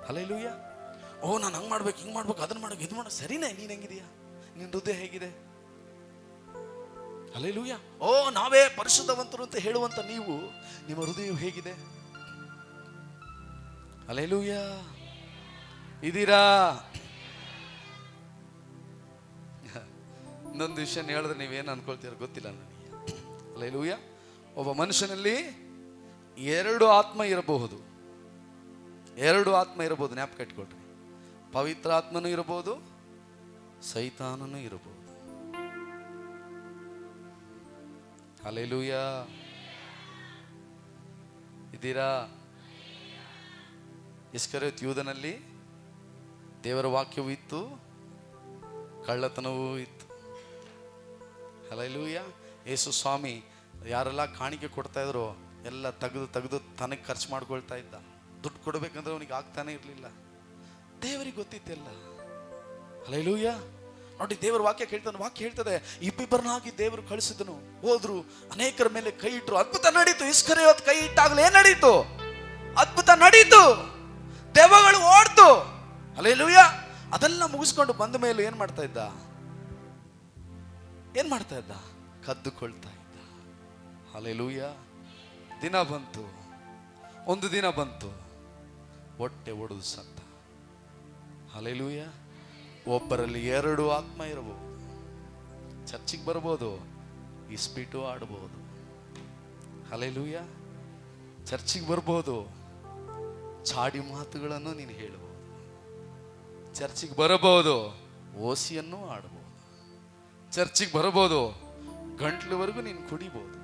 ಹಲ್ಲೆಲೂಯಾ. ನಾನು ಹಂಗ್ ಮಾಡ್ಬೇಕು, ಹಿಂಗ್ ಮಾಡ್ಬೇಕು, ಅದನ್ನ ಮಾಡ್ಬೇಕು, ಇದು ಮಾಡೋ ಸರಿನೇ. ನೀನ್ ಹೆಂಗಿದೀಯಾ? ನಿನ್ನ ಹೃದಯ ಹೇಗಿದೆ? ಹಲ್ಲೆಲೂಯಾ. ನಾವೇ ಪರಿಶುದ್ಧವಂತರು ಅಂತ ಹೇಳುವಂತ ನೀವು, ನಿಮ್ಮ ಹೃದಯ ಹೇಗಿದೆ? ಹಲ್ಲೆಲೂಯಾ. ಇದೀರಾ? ಇನ್ನೊಂದು ವಿಷಯ ಹೇಳಿದ್ರೆ ನೀವೇನು ಅನ್ಕೊಳ್ತೀರ ಗೊತ್ತಿಲ್ಲ ನನಗೆ. ಹಲ್ಲೆಲೂಯಾ. ಒಬ್ಬ ಮನುಷ್ಯನಲ್ಲಿ 2 ಆತ್ಮ ಇರಬಹುದು. 2 ಆತ್ಮ ಇರಬಹುದು, ಜ್ಞಾಪಕ ಇಟ್ಕೊಳ್ರಿ. ಪವಿತ್ರ ಆತ್ಮನೂ ಇರಬಹುದು, ಸೈತಾನನೂ ಇರಬಹುದು. ಹಲ್ಲೆಲೂಯಾ. ಇದ್ದೀರಾ? ಇಸ್ಕರಿಯೋತ ಯೂದನಲ್ಲಿ ದೇವರ ವಾಕ್ಯವೂ ಇತ್ತು, ಕಳ್ಳತನವೂ ಇತ್ತು. ಹಲ್ಲೆಲೂಯಾ. ಯೇಸು ಸ್ವಾಮಿ ಯಾರೆಲ್ಲ ಕಾಣಿಕೆ ಕೊಡ್ತಾ ಇದ್ರು ಎಲ್ಲ ತೆಗೆದು ತನಗೆ ಖರ್ಚು ಮಾಡ್ಕೊಳ್ತಾ ಇದ್ದ. ದುಡ್ಡು ಕೊಡ್ಬೇಕಂದ್ರೆ ಅವನಿಗೆ ಆಗ್ತಾನೆ ಇರಲಿಲ್ಲ. ದೇವರಿಗೆ ಗೊತ್ತಿತ್ತೆಲ್ಲ. ಹಲ್ಲೆಲೂಯಾ. ನೋಡಿ, ದೇವರ ವಾಕ್ಯ ಹೇಳ್ತದೆ, ಇಬ್ಬಿಬ್ಬರನ್ನಾಗಿ ದೇವರು ಕಳಿಸಿದನು. ಹೋದ್ರು, ಅನೇಕರ ಮೇಲೆ ಕೈ ಇಟ್ರು, ಅದ್ಭುತ ನಡೀತು. ಇಸ್ಕರಿಯೋತ ಕೈ ಇಟ್ಟಾಗಲೇ ಏನ್ ನಡೀತು? ಅದ್ಭುತ ನಡೀತು, ದೆವ್ವಗಳು ಓಡ್ತು. ಹಲ್ಲೆಲೂಯಾ. ಅದೆಲ್ಲ ಮುಗಿಸ್ಕೊಂಡು ಬಂದ ಮೇಲೆ ಏನ್ ಮಾಡ್ತಾ ಇದ್ದ? ಏನ್ ಮಾಡ್ತಾ ಇದ್ದ? ಕದ್ದುಕೊಳ್ತಾ ಇದ್ದ. ಹಲ್ಲೆಲೂಯ. ದಿನ ಬಂತು, ಒಂದು ದಿನ ಬಂತು, ಹೊಟ್ಟೆ ಒಡೆದು ಸತ್ತ. ಹಲ್ಲೆಲೂಯ. ಒಬ್ಬರಲ್ಲಿ 2 ಆತ್ಮ ಇರಬಹುದು. ಚರ್ಚಿಗೆ ಬರ್ಬೋದು, ಇಸ್ಪೀಟು ಆಡ್ಬೋದು. ಹಲ್ಲೆಲೂಯ. ಚರ್ಚಿಗೆ ಬರ್ಬೋದು, ಚಾಡಿ ಮಾತುಗಳನ್ನು ನೀನು ಹೇಳ್ಬೋದು. ಚರ್ಚಿಗೆ ಬರಬಹುದು, ಓಸಿಯನ್ನು ಆಡ್ಬೋದು. ಚರ್ಚಿಗೆ ಬರಬಹುದು, ಗಂಟ್ಲವರೆಗೂ ನೀನು ಕುಡಿಬಹುದು.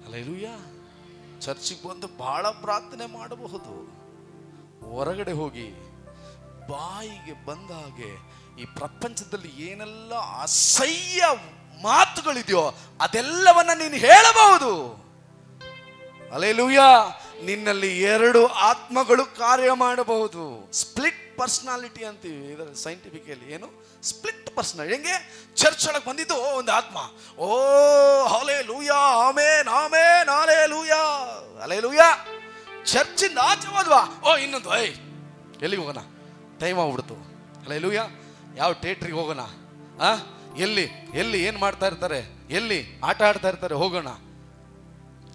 ಹಲ್ಲೆಲೂಯ. ಚರ್ಚಿಗೆ ಬಂದು ಬಹಳ ಪ್ರಾರ್ಥನೆ ಮಾಡಬಹುದು. ಹೊರಗಡೆ ಹೋಗಿ ಬಾಯಿಗೆ ಬಂದ ಹಾಗೆ ಈ ಪ್ರಪಂಚದಲ್ಲಿ ಏನೆಲ್ಲ ಅಸಹ್ಯ ಮಾತುಗಳಿದೆಯೋ ಅದೆಲ್ಲವನ್ನ ನೀನು ಹೇಳಬಹುದು. ಹಲ್ಲೆಲೂಯ. ನಿನ್ನಲ್ಲಿ 2 ಆತ್ಮಗಳು ಕಾರ್ಯ ಮಾಡಬಹುದು. ಸ್ಪ್ಲಿಟ್ ಪರ್ಸನಾಲಿಟಿ ಅಂತೀವಿ ಇದರ ಸೈಂಟಿಫಿಕಲಿ. ಏನು ಸ್ಪ್ಲಿಟ್ ಪರ್ಸನಾಲಿಟಿ? ಹೆಂಗೆ? ಚರ್ಚ್ ಒಳಗೆ ಬಂದಿದ್ದು ಒಂದು ಆತ್ಮ, ಓ hallelujah, amen amen, hallelujah hallelujah. ಚರ್ಚಿಂದ ಆಚೆ ಹೋದ್ವಾ, ಓ ಇನ್ನೊಂದು, ಎಲ್ಲಿಗೆ ಹೋಗೋಣ, ಟೈಮ್ ಆಗ್ಬಿಡ್ತು. ಹಲ್ಲೆಲೂಯ. ಯಾವ ಥಿಯೇಟ್ರಿಗೆ ಹೋಗೋಣ, ಎಲ್ಲಿ ಎಲ್ಲಿ ಏನು ಮಾಡ್ತಾ ಇರ್ತಾರೆ, ಎಲ್ಲಿ ಆಟ ಆಡ್ತಾ ಇರ್ತಾರೆ, ಹೋಗೋಣ.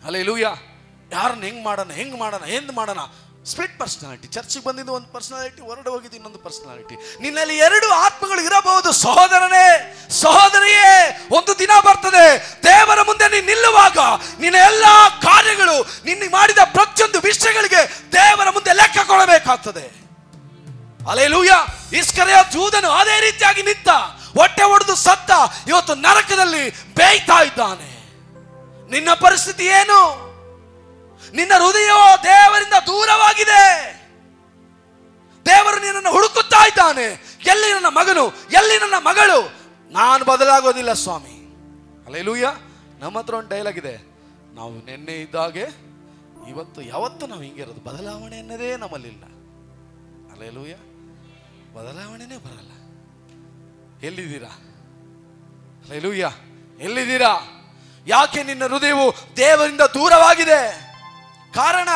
ಹಲ್ಲೆಲೂಯ. ಯಾರನ್ನ ಹೆಂಗ್ ಮಾಡೋಣ ಎಂದು ಮಾಡೋಣ. Split personality. ಚರ್ಚಿಗೆ ಬಂದಿದ್ದು ಒಂದು ಪರ್ಸನಾಲಿಟಿ, ಹೊರಡೆ ಹೋಗಿದ್ದು ಇನ್ನೊಂದು ಪರ್ಸನಾಲಿಟಿ. ನಿನ್ನಲ್ಲಿ 2 ಆತ್ಮಗಳು ಇರಬಹುದು. ಸಹೋದರನೇ, ಸಹೋದರಿಯೇ, ಒಂದು ದಿನ ಬರ್ತದೆ, ದೇವರ ಮುಂದೆ ನೀನು ನಿಲ್ಲುವಾಗ ನಿನ್ನ ಎಲ್ಲಾ ಕಾರ್ಯಗಳು, ನಿನ್ನ ಮಾಡಿದ ಪ್ರತಿಯೊಂದು ವಿಷಯಗಳಿಗೆ ದೇವರ ಮುಂದೆ ಲೆಕ್ಕ ಕೊಡಬೇಕಾಗ್ತದೆ. ಹಲ್ಲೆಲೂಯ. ಇಸ್ಕರಿಯೋತ ಯೂದನು ಅದೇ ರೀತಿಯಾಗಿ ನಿಂತ, ಹೊಟ್ಟೆ ಒಡೆದು ಸತ್ತ, ಇವತ್ತು ನರಕದಲ್ಲಿ ಬೇಯ್ತಾ ಇದ್ದಾನೆ. ನಿನ್ನ ಪರಿಸ್ಥಿತಿ ಏನು? ನಿನ್ನ ಹೃದಯವೋ ದೇವರಿಂದ ದೂರವಾಗಿದೆ. ದೇವರು ನಿನ್ನನ್ನು ಹುಡುಕುತ್ತಾ ಇದ್ದಾನೆ. ಎಲ್ಲಿ ನನ್ನ ಮಗನು, ಎಲ್ಲಿ ನನ್ನ ಮಗಳು? ನಾನು ಬದಲಾಗೋದಿಲ್ಲ ಸ್ವಾಮಿ. ಹಲ್ಲೆಲೂಯ. ನಮ್ಮ ಹತ್ರ ಒಂದು ಡೈಲಾಗ್ ಇದೆ, ನಾವು ನಿನ್ನೆ ಇದ್ದಾಗೆ ಇವತ್ತು ಯಾವತ್ತು ನಾವು ಹಿಂಗೆ ಇರೋದು. ಬದಲಾವಣೆ ಅನ್ನೋದೇ ನಮ್ಮಲ್ಲಿಲ್ಲ. ಹಲ್ಲೆಲೂಯ. ಬದಲಾವಣೆನೇ ಬರಲ್ಲ. ಎಲ್ಲಿದ್ದೀರಾ? ಹಲ್ಲೆಲೂಯ. ಎಲ್ಲಿದ್ದೀರಾ? ಯಾಕೆ ನಿನ್ನ ಹೃದಯವು ದೇವರಿಂದ ದೂರವಾಗಿದೆ? ಕಾರಣ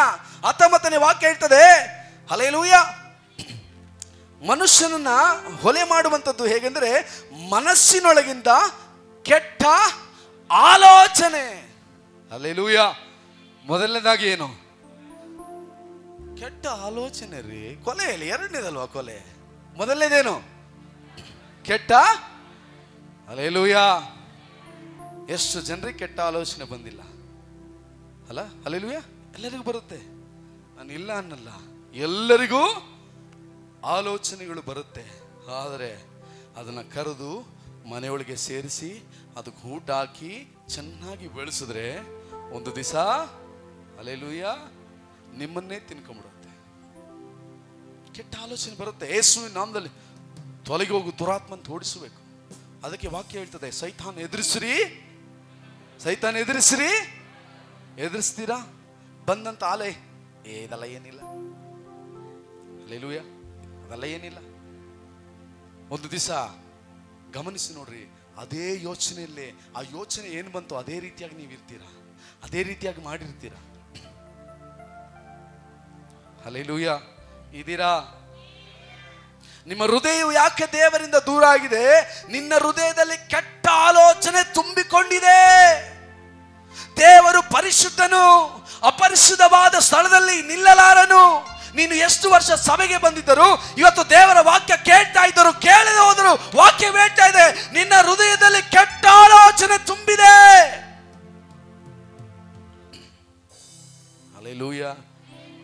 19ನೇ ವಾಕ್ಯ ಹೇಳ್ತದೆ, ಹಲ್ಲೆಲೂಯ, ಮನುಷ್ಯನನ್ನ ಹೊಲೆ ಮಾಡುವಂಥದ್ದು ಹೇಗೆಂದರೆ ಮನಸ್ಸಿನೊಳಗಿಂದ ಕೆಟ್ಟ ಆಲೋಚನೆ. ಹಲ್ಲೆಲೂಯ. ಮೊದಲನೇದಾಗಿ ಏನು? ಕೆಟ್ಟ ಆಲೋಚನೆ ರೀ. ಕೊಲೆಯಲ್ಲಿ 2ನೇದಲ್ವಾ ಕೊಲೆ? ಮೊದಲನೇದೇನು? ಕೆಟ್ಟ. ಹಲ್ಲೆಲೂಯ. ಎಷ್ಟು ಜನರಿಗೆ ಕೆಟ್ಟ ಆಲೋಚನೆ ಬಂದಿಲ್ಲ ಅಲ್ಲ? ಹಲ್ಲೆಲೂಯ. ಎಲ್ಲರಿಗೂ ಬರುತ್ತೆ, ನಾನು ಇಲ್ಲ ಅನ್ನಲ್ಲ. ಎಲ್ಲರಿಗೂ ಆಲೋಚನೆಗಳು ಬರುತ್ತೆ. ಆದರೆ ಅದನ್ನು ಕರೆದು ಮನೆಯೊಳಗೆ ಸೇರಿಸಿ ಅದಕ್ಕೆ ಊಟ ಹಾಕಿ ಚೆನ್ನಾಗಿ ಬೆಳೆಸಿದ್ರೆ ಒಂದು ದಿವಸ ಹಲ್ಲೆಲೂಯ ನಿಮ್ಮನ್ನೇ ತಿನ್ಕೊಂಡ್ಬಿಡುತ್ತೆ. ಕೆಟ್ಟ ಆಲೋಚನೆ ಬರುತ್ತೆ. ಯೇಸುವಿನ ನಾಮದಲ್ಲಿ ತೊಲಗಿ ಹೋಗು ದುರಾತ್ಮಂತ ಓಡಿಸಬೇಕು. ಅದಕ್ಕೆ ವಾಕ್ಯ ಹೇಳ್ತದೆ, ಸೈತಾನ್ ಎದುರಿಸ್ರಿ, ಸೈತಾನ್ ಎದುರಿಸ್ರಿ. ಎದುರಿಸ್ತೀರಾ? ಬಂದಂತ ಆಲೆ ಇದೆಲ್ಲ ಏನಿಲ್ಲ. ಹಲ್ಲೆಲೂಯ. ಅದೆಲ್ಲ ಏನಿಲ್ಲ. ಒಂದು ದಿವಸ ಗಮನಿಸಿ ನೋಡ್ರಿ, ಅದೇ ಯೋಚನೆಯಲ್ಲೇ ಆ ಯೋಚನೆ ಏನು ಬಂತು ಅದೇ ರೀತಿಯಾಗಿ ನೀವು ಇರ್ತೀರಾ, ಅದೇ ರೀತಿಯಾಗಿ ಮಾಡಿರ್ತೀರಾ. ಹಲ್ಲೆಲೂಯ. ಇದ್ದೀರಾ? ನಿಮ್ಮ ಹೃದಯವು ಯಾಕೆ ದೇವರಿಂದ ದೂರ ಆಗಿದೆ? ನಿನ್ನ ಹೃದಯದಲ್ಲಿ ಕೆಟ್ಟ ಆಲೋಚನೆ ತುಂಬಿಕೊಂಡಿದೆ. ದೇವರು ಪರಿಶುದ್ಧನು, ಅಪರಿಶುದ್ಧವಾದ ಸ್ಥಳದಲ್ಲಿ ನಿಲ್ಲಲಾರನು. ನೀನು ಎಷ್ಟು ವರ್ಷ ಸಭೆಗೆ ಬಂದಿದ್ದರು, ಇವತ್ತು ದೇವರ ವಾಕ್ಯ ಕೇಳ್ತಾ ಇದ್ದರು, ಕೇಳದೆ ಹೋದರು, ವಾಕ್ಯ ಹೇಳ್ತಾ ಇದೆ, ನಿನ್ನ ಹೃದಯದಲ್ಲಿ ಕೆಟ್ಟ ಆಲೋಚನೆ ತುಂಬಿದೆ. ಹಲ್ಲೆಲೂಯ.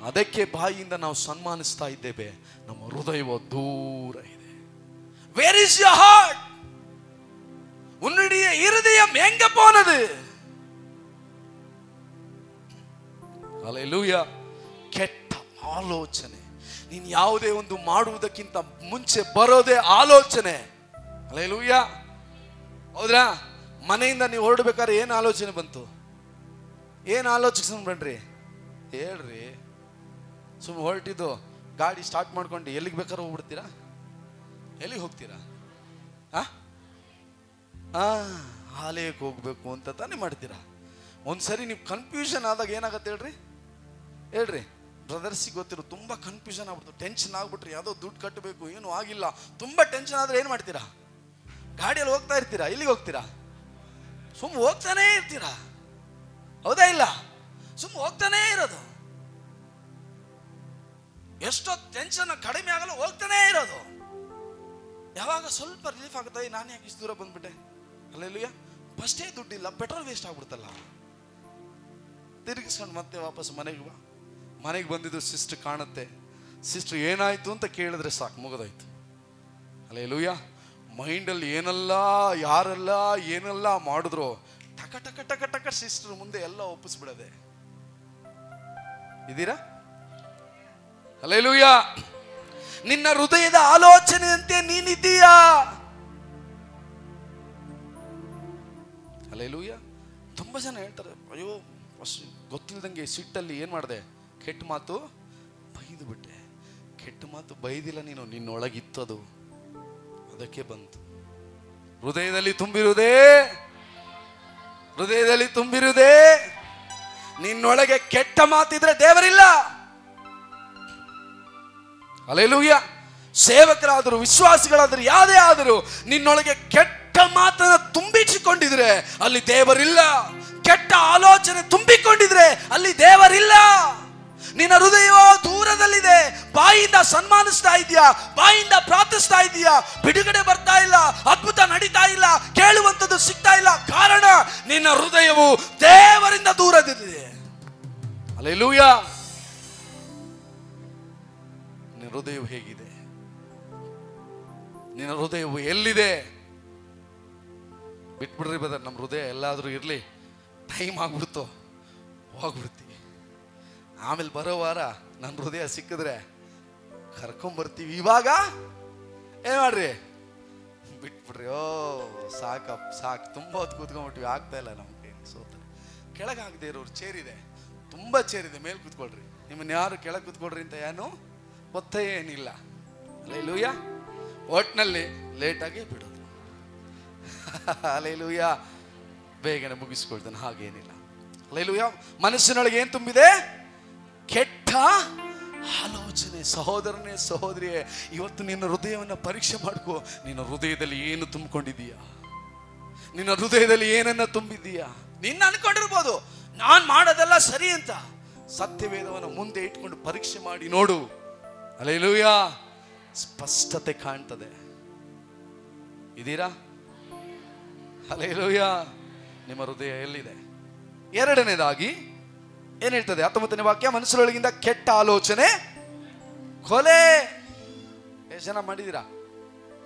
ಅದಕ್ಕೆ ಬಾಯಿಯಿಂದ ನಾವು ಸನ್ಮಾನಿಸ್ತಾ ಇದ್ದೇವೆ, ನಮ್ಮ ಹೃದಯವು ದೂರ ಇದೆ. Where is your heart? ಉನ್ನುடைய இருதயம் எங்க போனது? ಹಲ್ಲೆಲೂಯ. ಕೆಟ್ಟ ಆಲೋಚನೆ. ನೀನು ಯಾವುದೇ ಒಂದು ಮಾಡುವುದಕ್ಕಿಂತ ಮುಂಚೆ ಬರೋದೇ ಆಲೋಚನೆ. ಹಲ್ಲೆಲೂಯ. ಹೌದ್ರಾ? ಮನೆಯಿಂದ ನೀವು ಹೊರಡ್ಬೇಕಾದ್ರೆ ಏನು ಆಲೋಚನೆ ಬಂತು? ಏನು ಆಲೋಚಿಸ್ಕೊಂಡು ಬನ್ರಿ ಹೇಳ್ರಿ. ಸುಮ್ಮನೆ ಹೊರಟಿದ್ದು ಗಾಡಿ ಸ್ಟಾರ್ಟ್ ಮಾಡ್ಕೊಂಡು ಎಲ್ಲಿಗೆ ಬೇಕಾದ್ರೂ ಹೋಗ್ಬಿಡ್ತೀರಾ? ಎಲ್ಲಿಗೆ ಹೋಗ್ತೀರಾ? ಆಲಯಕ್ಕೆ ಹೋಗ್ಬೇಕು ಅಂತ ತಾನೇ ಮಾಡ್ತೀರಾ. ಒಂದ್ಸರಿ ನೀವು ಕನ್ಫ್ಯೂಷನ್ ಆದಾಗ ಏನಾಗತ್ತೆ ಹೇಳ್ರಿ? ಹೇಳ್ರಿ. ಬ್ರದರ್ಸಿಗೆ ಗೊತ್ತಿರೋ ತುಂಬ ಕನ್ಫ್ಯೂಷನ್ ಆಗ್ಬಿಡ್ತು, ಟೆನ್ಷನ್ ಆಗ್ಬಿಟ್ರಿ, ಯಾವುದೋ ದುಡ್ಡು ಕಟ್ಟಬೇಕು, ಏನೂ ಆಗಿಲ್ಲ, ತುಂಬ ಟೆನ್ಷನ್ ಆದರೆ ಏನು ಮಾಡ್ತೀರಾ? ಗಾಡಿಯಲ್ಲಿ ಹೋಗ್ತಾ ಇರ್ತೀರಾ, ಇಲ್ಲಿಗೆ ಹೋಗ್ತೀರಾ? ಸುಮ್ಮನೆ ಹೋಗ್ತಾನೇ ಇರ್ತೀರಾ, ಹೌದಾ ಇಲ್ಲ? ಸುಮ್ಮನೆ ಹೋಗ್ತಾನೇ ಇರೋದು. ಎಷ್ಟೋ ಟೆನ್ಷನ್ ಕಡಿಮೆ ಆಗಲ್ಲ, ಹೋಗ್ತಾನೇ ಇರೋದು. ಯಾವಾಗ ಸ್ವಲ್ಪ ರಿಲೀಫ್ ಆಗುತ್ತೆ, ನಾನು ಯಾಕೆ ಇಷ್ಟು ದೂರ ಬಂದ್ಬಿಟ್ಟೆ, ಅಲ್ಲೆಲ್ಲೂಯ್ಯ, ಫಸ್ಟೇ ದುಡ್ಡಿಲ್ಲ, ಪೆಟ್ರೋಲ್ ವೇಸ್ಟ್ ಆಗ್ಬಿಡ್ತಲ್ಲ, ತಿರುಗಿಸ್ಕೊಂಡು ಮತ್ತೆ ವಾಪಸ್ ಮನೆಗೆ ಬಂದಿದ್ದು ಸಿಸ್ಟರ್ ಕಾಣುತ್ತೆ. ಸಿಸ್ಟರ್ ಏನಾಯ್ತು ಅಂತ ಕೇಳಿದ್ರೆ ಸಾಕು, ಮುಗಿದೋಯ್ತು. ಅಲ್ಲೆಲ್ಲೂಯ್ಯ. ಮೈಂಡಲ್ಲಿ ಏನೆಲ್ಲ ಯಾರೆಲ್ಲ ಏನೆಲ್ಲ ಮಾಡಿದ್ರು ಟಕ ಟಕ ಟಕ ಟಕ ಸಿಸ್ಟರ್ ಮುಂದೆ ಎಲ್ಲ ಒಪ್ಪಿಸ್ಬಿಡದೆ. ಇದೀರಾ? ಹಲ್ಲೆಲೂಯಾ. ನಿನ್ನ ಹೃದಯದ ಆಲೋಚನೆಯಂತೆ ನೀನಿದ್ದೀಯಾ? ಹಲ್ಲೆಲೂಯಾ. ತುಂಬಾ ಜನ ಹೇಳ್ತಾರೆ, ಅಯ್ಯೋ ಗೊತ್ತಿಲ್ದಂಗೆ ಸಿಟ್ಟಲ್ಲಿ ಏನ್ ಮಾಡಿದೆ, ಕೆಟ್ಟ ಮಾತು ಬೈದು ಬಿಟ್ಟೆ. ಕೆಟ್ಟ ಮಾತು ಬೈದಿಲ್ಲ ನೀನು, ನಿನ್ನೊಳಗಿತ್ತದು, ಅದಕ್ಕೆ ಬಂತು. ಹೃದಯದಲ್ಲಿ ತುಂಬಿರುವುದೇ ನಿನ್ನೊಳಗೆ ಕೆಟ್ಟ ಮಾತಿದ್ರೆ ದೇವರಿಲ್ಲ. ಹಲ್ಲೆಲೂಯಾ. ಸೇವಕರಾದರೂ ವಿಶ್ವಾಸಿಗಳಾದರೂ ಯಾವುದೇ ಆದರೂ ನಿನ್ನೊಳಗೆ ಕೆಟ್ಟ ಮಾತನ್ನ ತುಂಬಿಸಿಕೊಂಡಿದ್ರೆ ಅಲ್ಲಿ ದೇವರಿಲ್ಲ. ಕೆಟ್ಟ ಆಲೋಚನೆ ತುಂಬಿಕೊಂಡಿದ್ರೆ ಅಲ್ಲಿ ದೇವರಿಲ್ಲ. ನಿನ್ನ ಹೃದಯವೋ ದೂರದಲ್ಲಿದೆ. ಬಾಯಿಂದ ಸನ್ಮಾನಿಸ್ತಾ ಇದೆಯಾ, ಬಾಯಿಂದ ಪ್ರಾರ್ಥಿಸ್ತಾ ಇದೆಯಾ, ಬಿಡುಗಡೆ ಬರ್ತಾ ಇಲ್ಲ, ಅದ್ಭುತ ನಡೀತಾ ಇಲ್ಲ, ಕೇಳುವಂಥದ್ದು ಸಿಗ್ತಾ ಇಲ್ಲ. ಕಾರಣ ನಿನ್ನ ಹೃದಯವು ದೇವರಿಂದ ದೂರದಿದೆ. ಹಲ್ಲೆಲೂಯಾ. ನಿನ್ನ ಹೃದಯವು ಹೇಗಿದೆ? ನಿನ್ನ ಹೃದಯವು ಎಲ್ಲಿದೆ? ಬಿಟ್ಬಿಡ್ರಿ ಬದರ್, ನಮ್ಮ ಹೃದಯ ಎಲ್ಲಾದ್ರೂ ಇರ್ಲಿ, ಟೈಮ್ ಆಗ್ಬಿಡ್ತು ಹೋಗ್ಬಿಡ್ತೀವಿ. ಆಮೇಲೆ ಬರೋ ವಾರ ನನ್ನ ಹೃದಯ ಸಿಕ್ಕಿದ್ರೆ ಕರ್ಕೊಂಬರ್ತೀವಿ. ಇವಾಗ ಏನ್ ಮಾಡ್ರಿ, ಬಿಟ್ಬಿಡ್ರಿ. ಓ ಸಾಕು ತುಂಬಾ ಹೊತ್ತು ಕೂತ್ಕೊಂಡ್ಬಿಟ್ವಿ, ಆಗ್ತಾ ಇಲ್ಲ ನಮ್ಗೆ. ಸೋತಾರೆ. ಕೆಳಗೆ ಆಗದೆ ಇರೋರು ಚೇರಿದೆ, ತುಂಬಾ ಚೇರಿದೆ, ಮೇಲೆ ಕೂತ್ಕೊಳ್ರಿ. ನಿಮ್ಮನ್ನ ಯಾರು ಕೆಳಗೆ ಕೂತ್ಕೊಳ್ರಿ ಅಂತ ಏನು ಒತ್ತಾಯ ಏನಿಲ್ಲ. ಹಲ್ಲೆಲೂಯಾ. ಒಟ್ಟಿನಲ್ಲಿ ಲೇಟಾಗಿ ಬಿಡೋದು. ಹಲ್ಲೆಲೂಯಾ. ಬೇಗನೆ ಮುಗಿಸ್ಕೊಳ್ತಾನೆ, ಹಾಗೇನಿಲ್ಲ. ಹಲ್ಲೆಲೂಯಾ. ಮನಸ್ಸಿನೊಳಗೆ ಏನ್ ತುಂಬಿದೆ? ಕೆಟ್ಟ ಆಲೋಚನೆ. ಸಹೋದರನೇ ಸಹೋದರಿಯೇ, ಇವತ್ತು ನಿನ್ನ ಹೃದಯವನ್ನು ಪರೀಕ್ಷೆ ಮಾಡ್ಕೋ. ನಿನ್ನ ಹೃದಯದಲ್ಲಿ ಏನು ತುಂಬಿಕೊಂಡಿದೀಯಾ? ನಿನ್ನ ಹೃದಯದಲ್ಲಿ ಏನನ್ನ ತುಂಬಿದ್ದೀಯಾ? ನಿನ್ನ ಅನ್ಕೊಂಡಿರ್ಬೋದು ನಾನ್ ಮಾಡೋದೆಲ್ಲ ಸರಿ ಅಂತ. ಸತ್ಯವೇದವನ್ನು ಮುಂದೆ ಇಟ್ಕೊಂಡು ಪರೀಕ್ಷೆ ಮಾಡಿ ನೋಡು. ಹಲ್ಲೆಲೂಯಾ. ಸ್ಪಷ್ಟತೆ ಕಾಣ್ತದೆ. ಇದೀರಾ? ಹಲ್ಲೆಲೂಯಾ. ನಿಮ್ಮ ಹೃದಯ ಎಲ್ಲಿದೆ? ಎರಡನೇದಾಗಿ ಏನ್ ಹೇಳ್ತದೆ? 19ನೇ ವಾಕ್ಯ, ಮನಸ್ಸಿನೊಳಗಿಂದ ಕೆಟ್ಟ ಆಲೋಚನೆ ಕೊಲೆ. ಎಷ್ಟು ಜನ ಮಾಡಿದೀರಾ?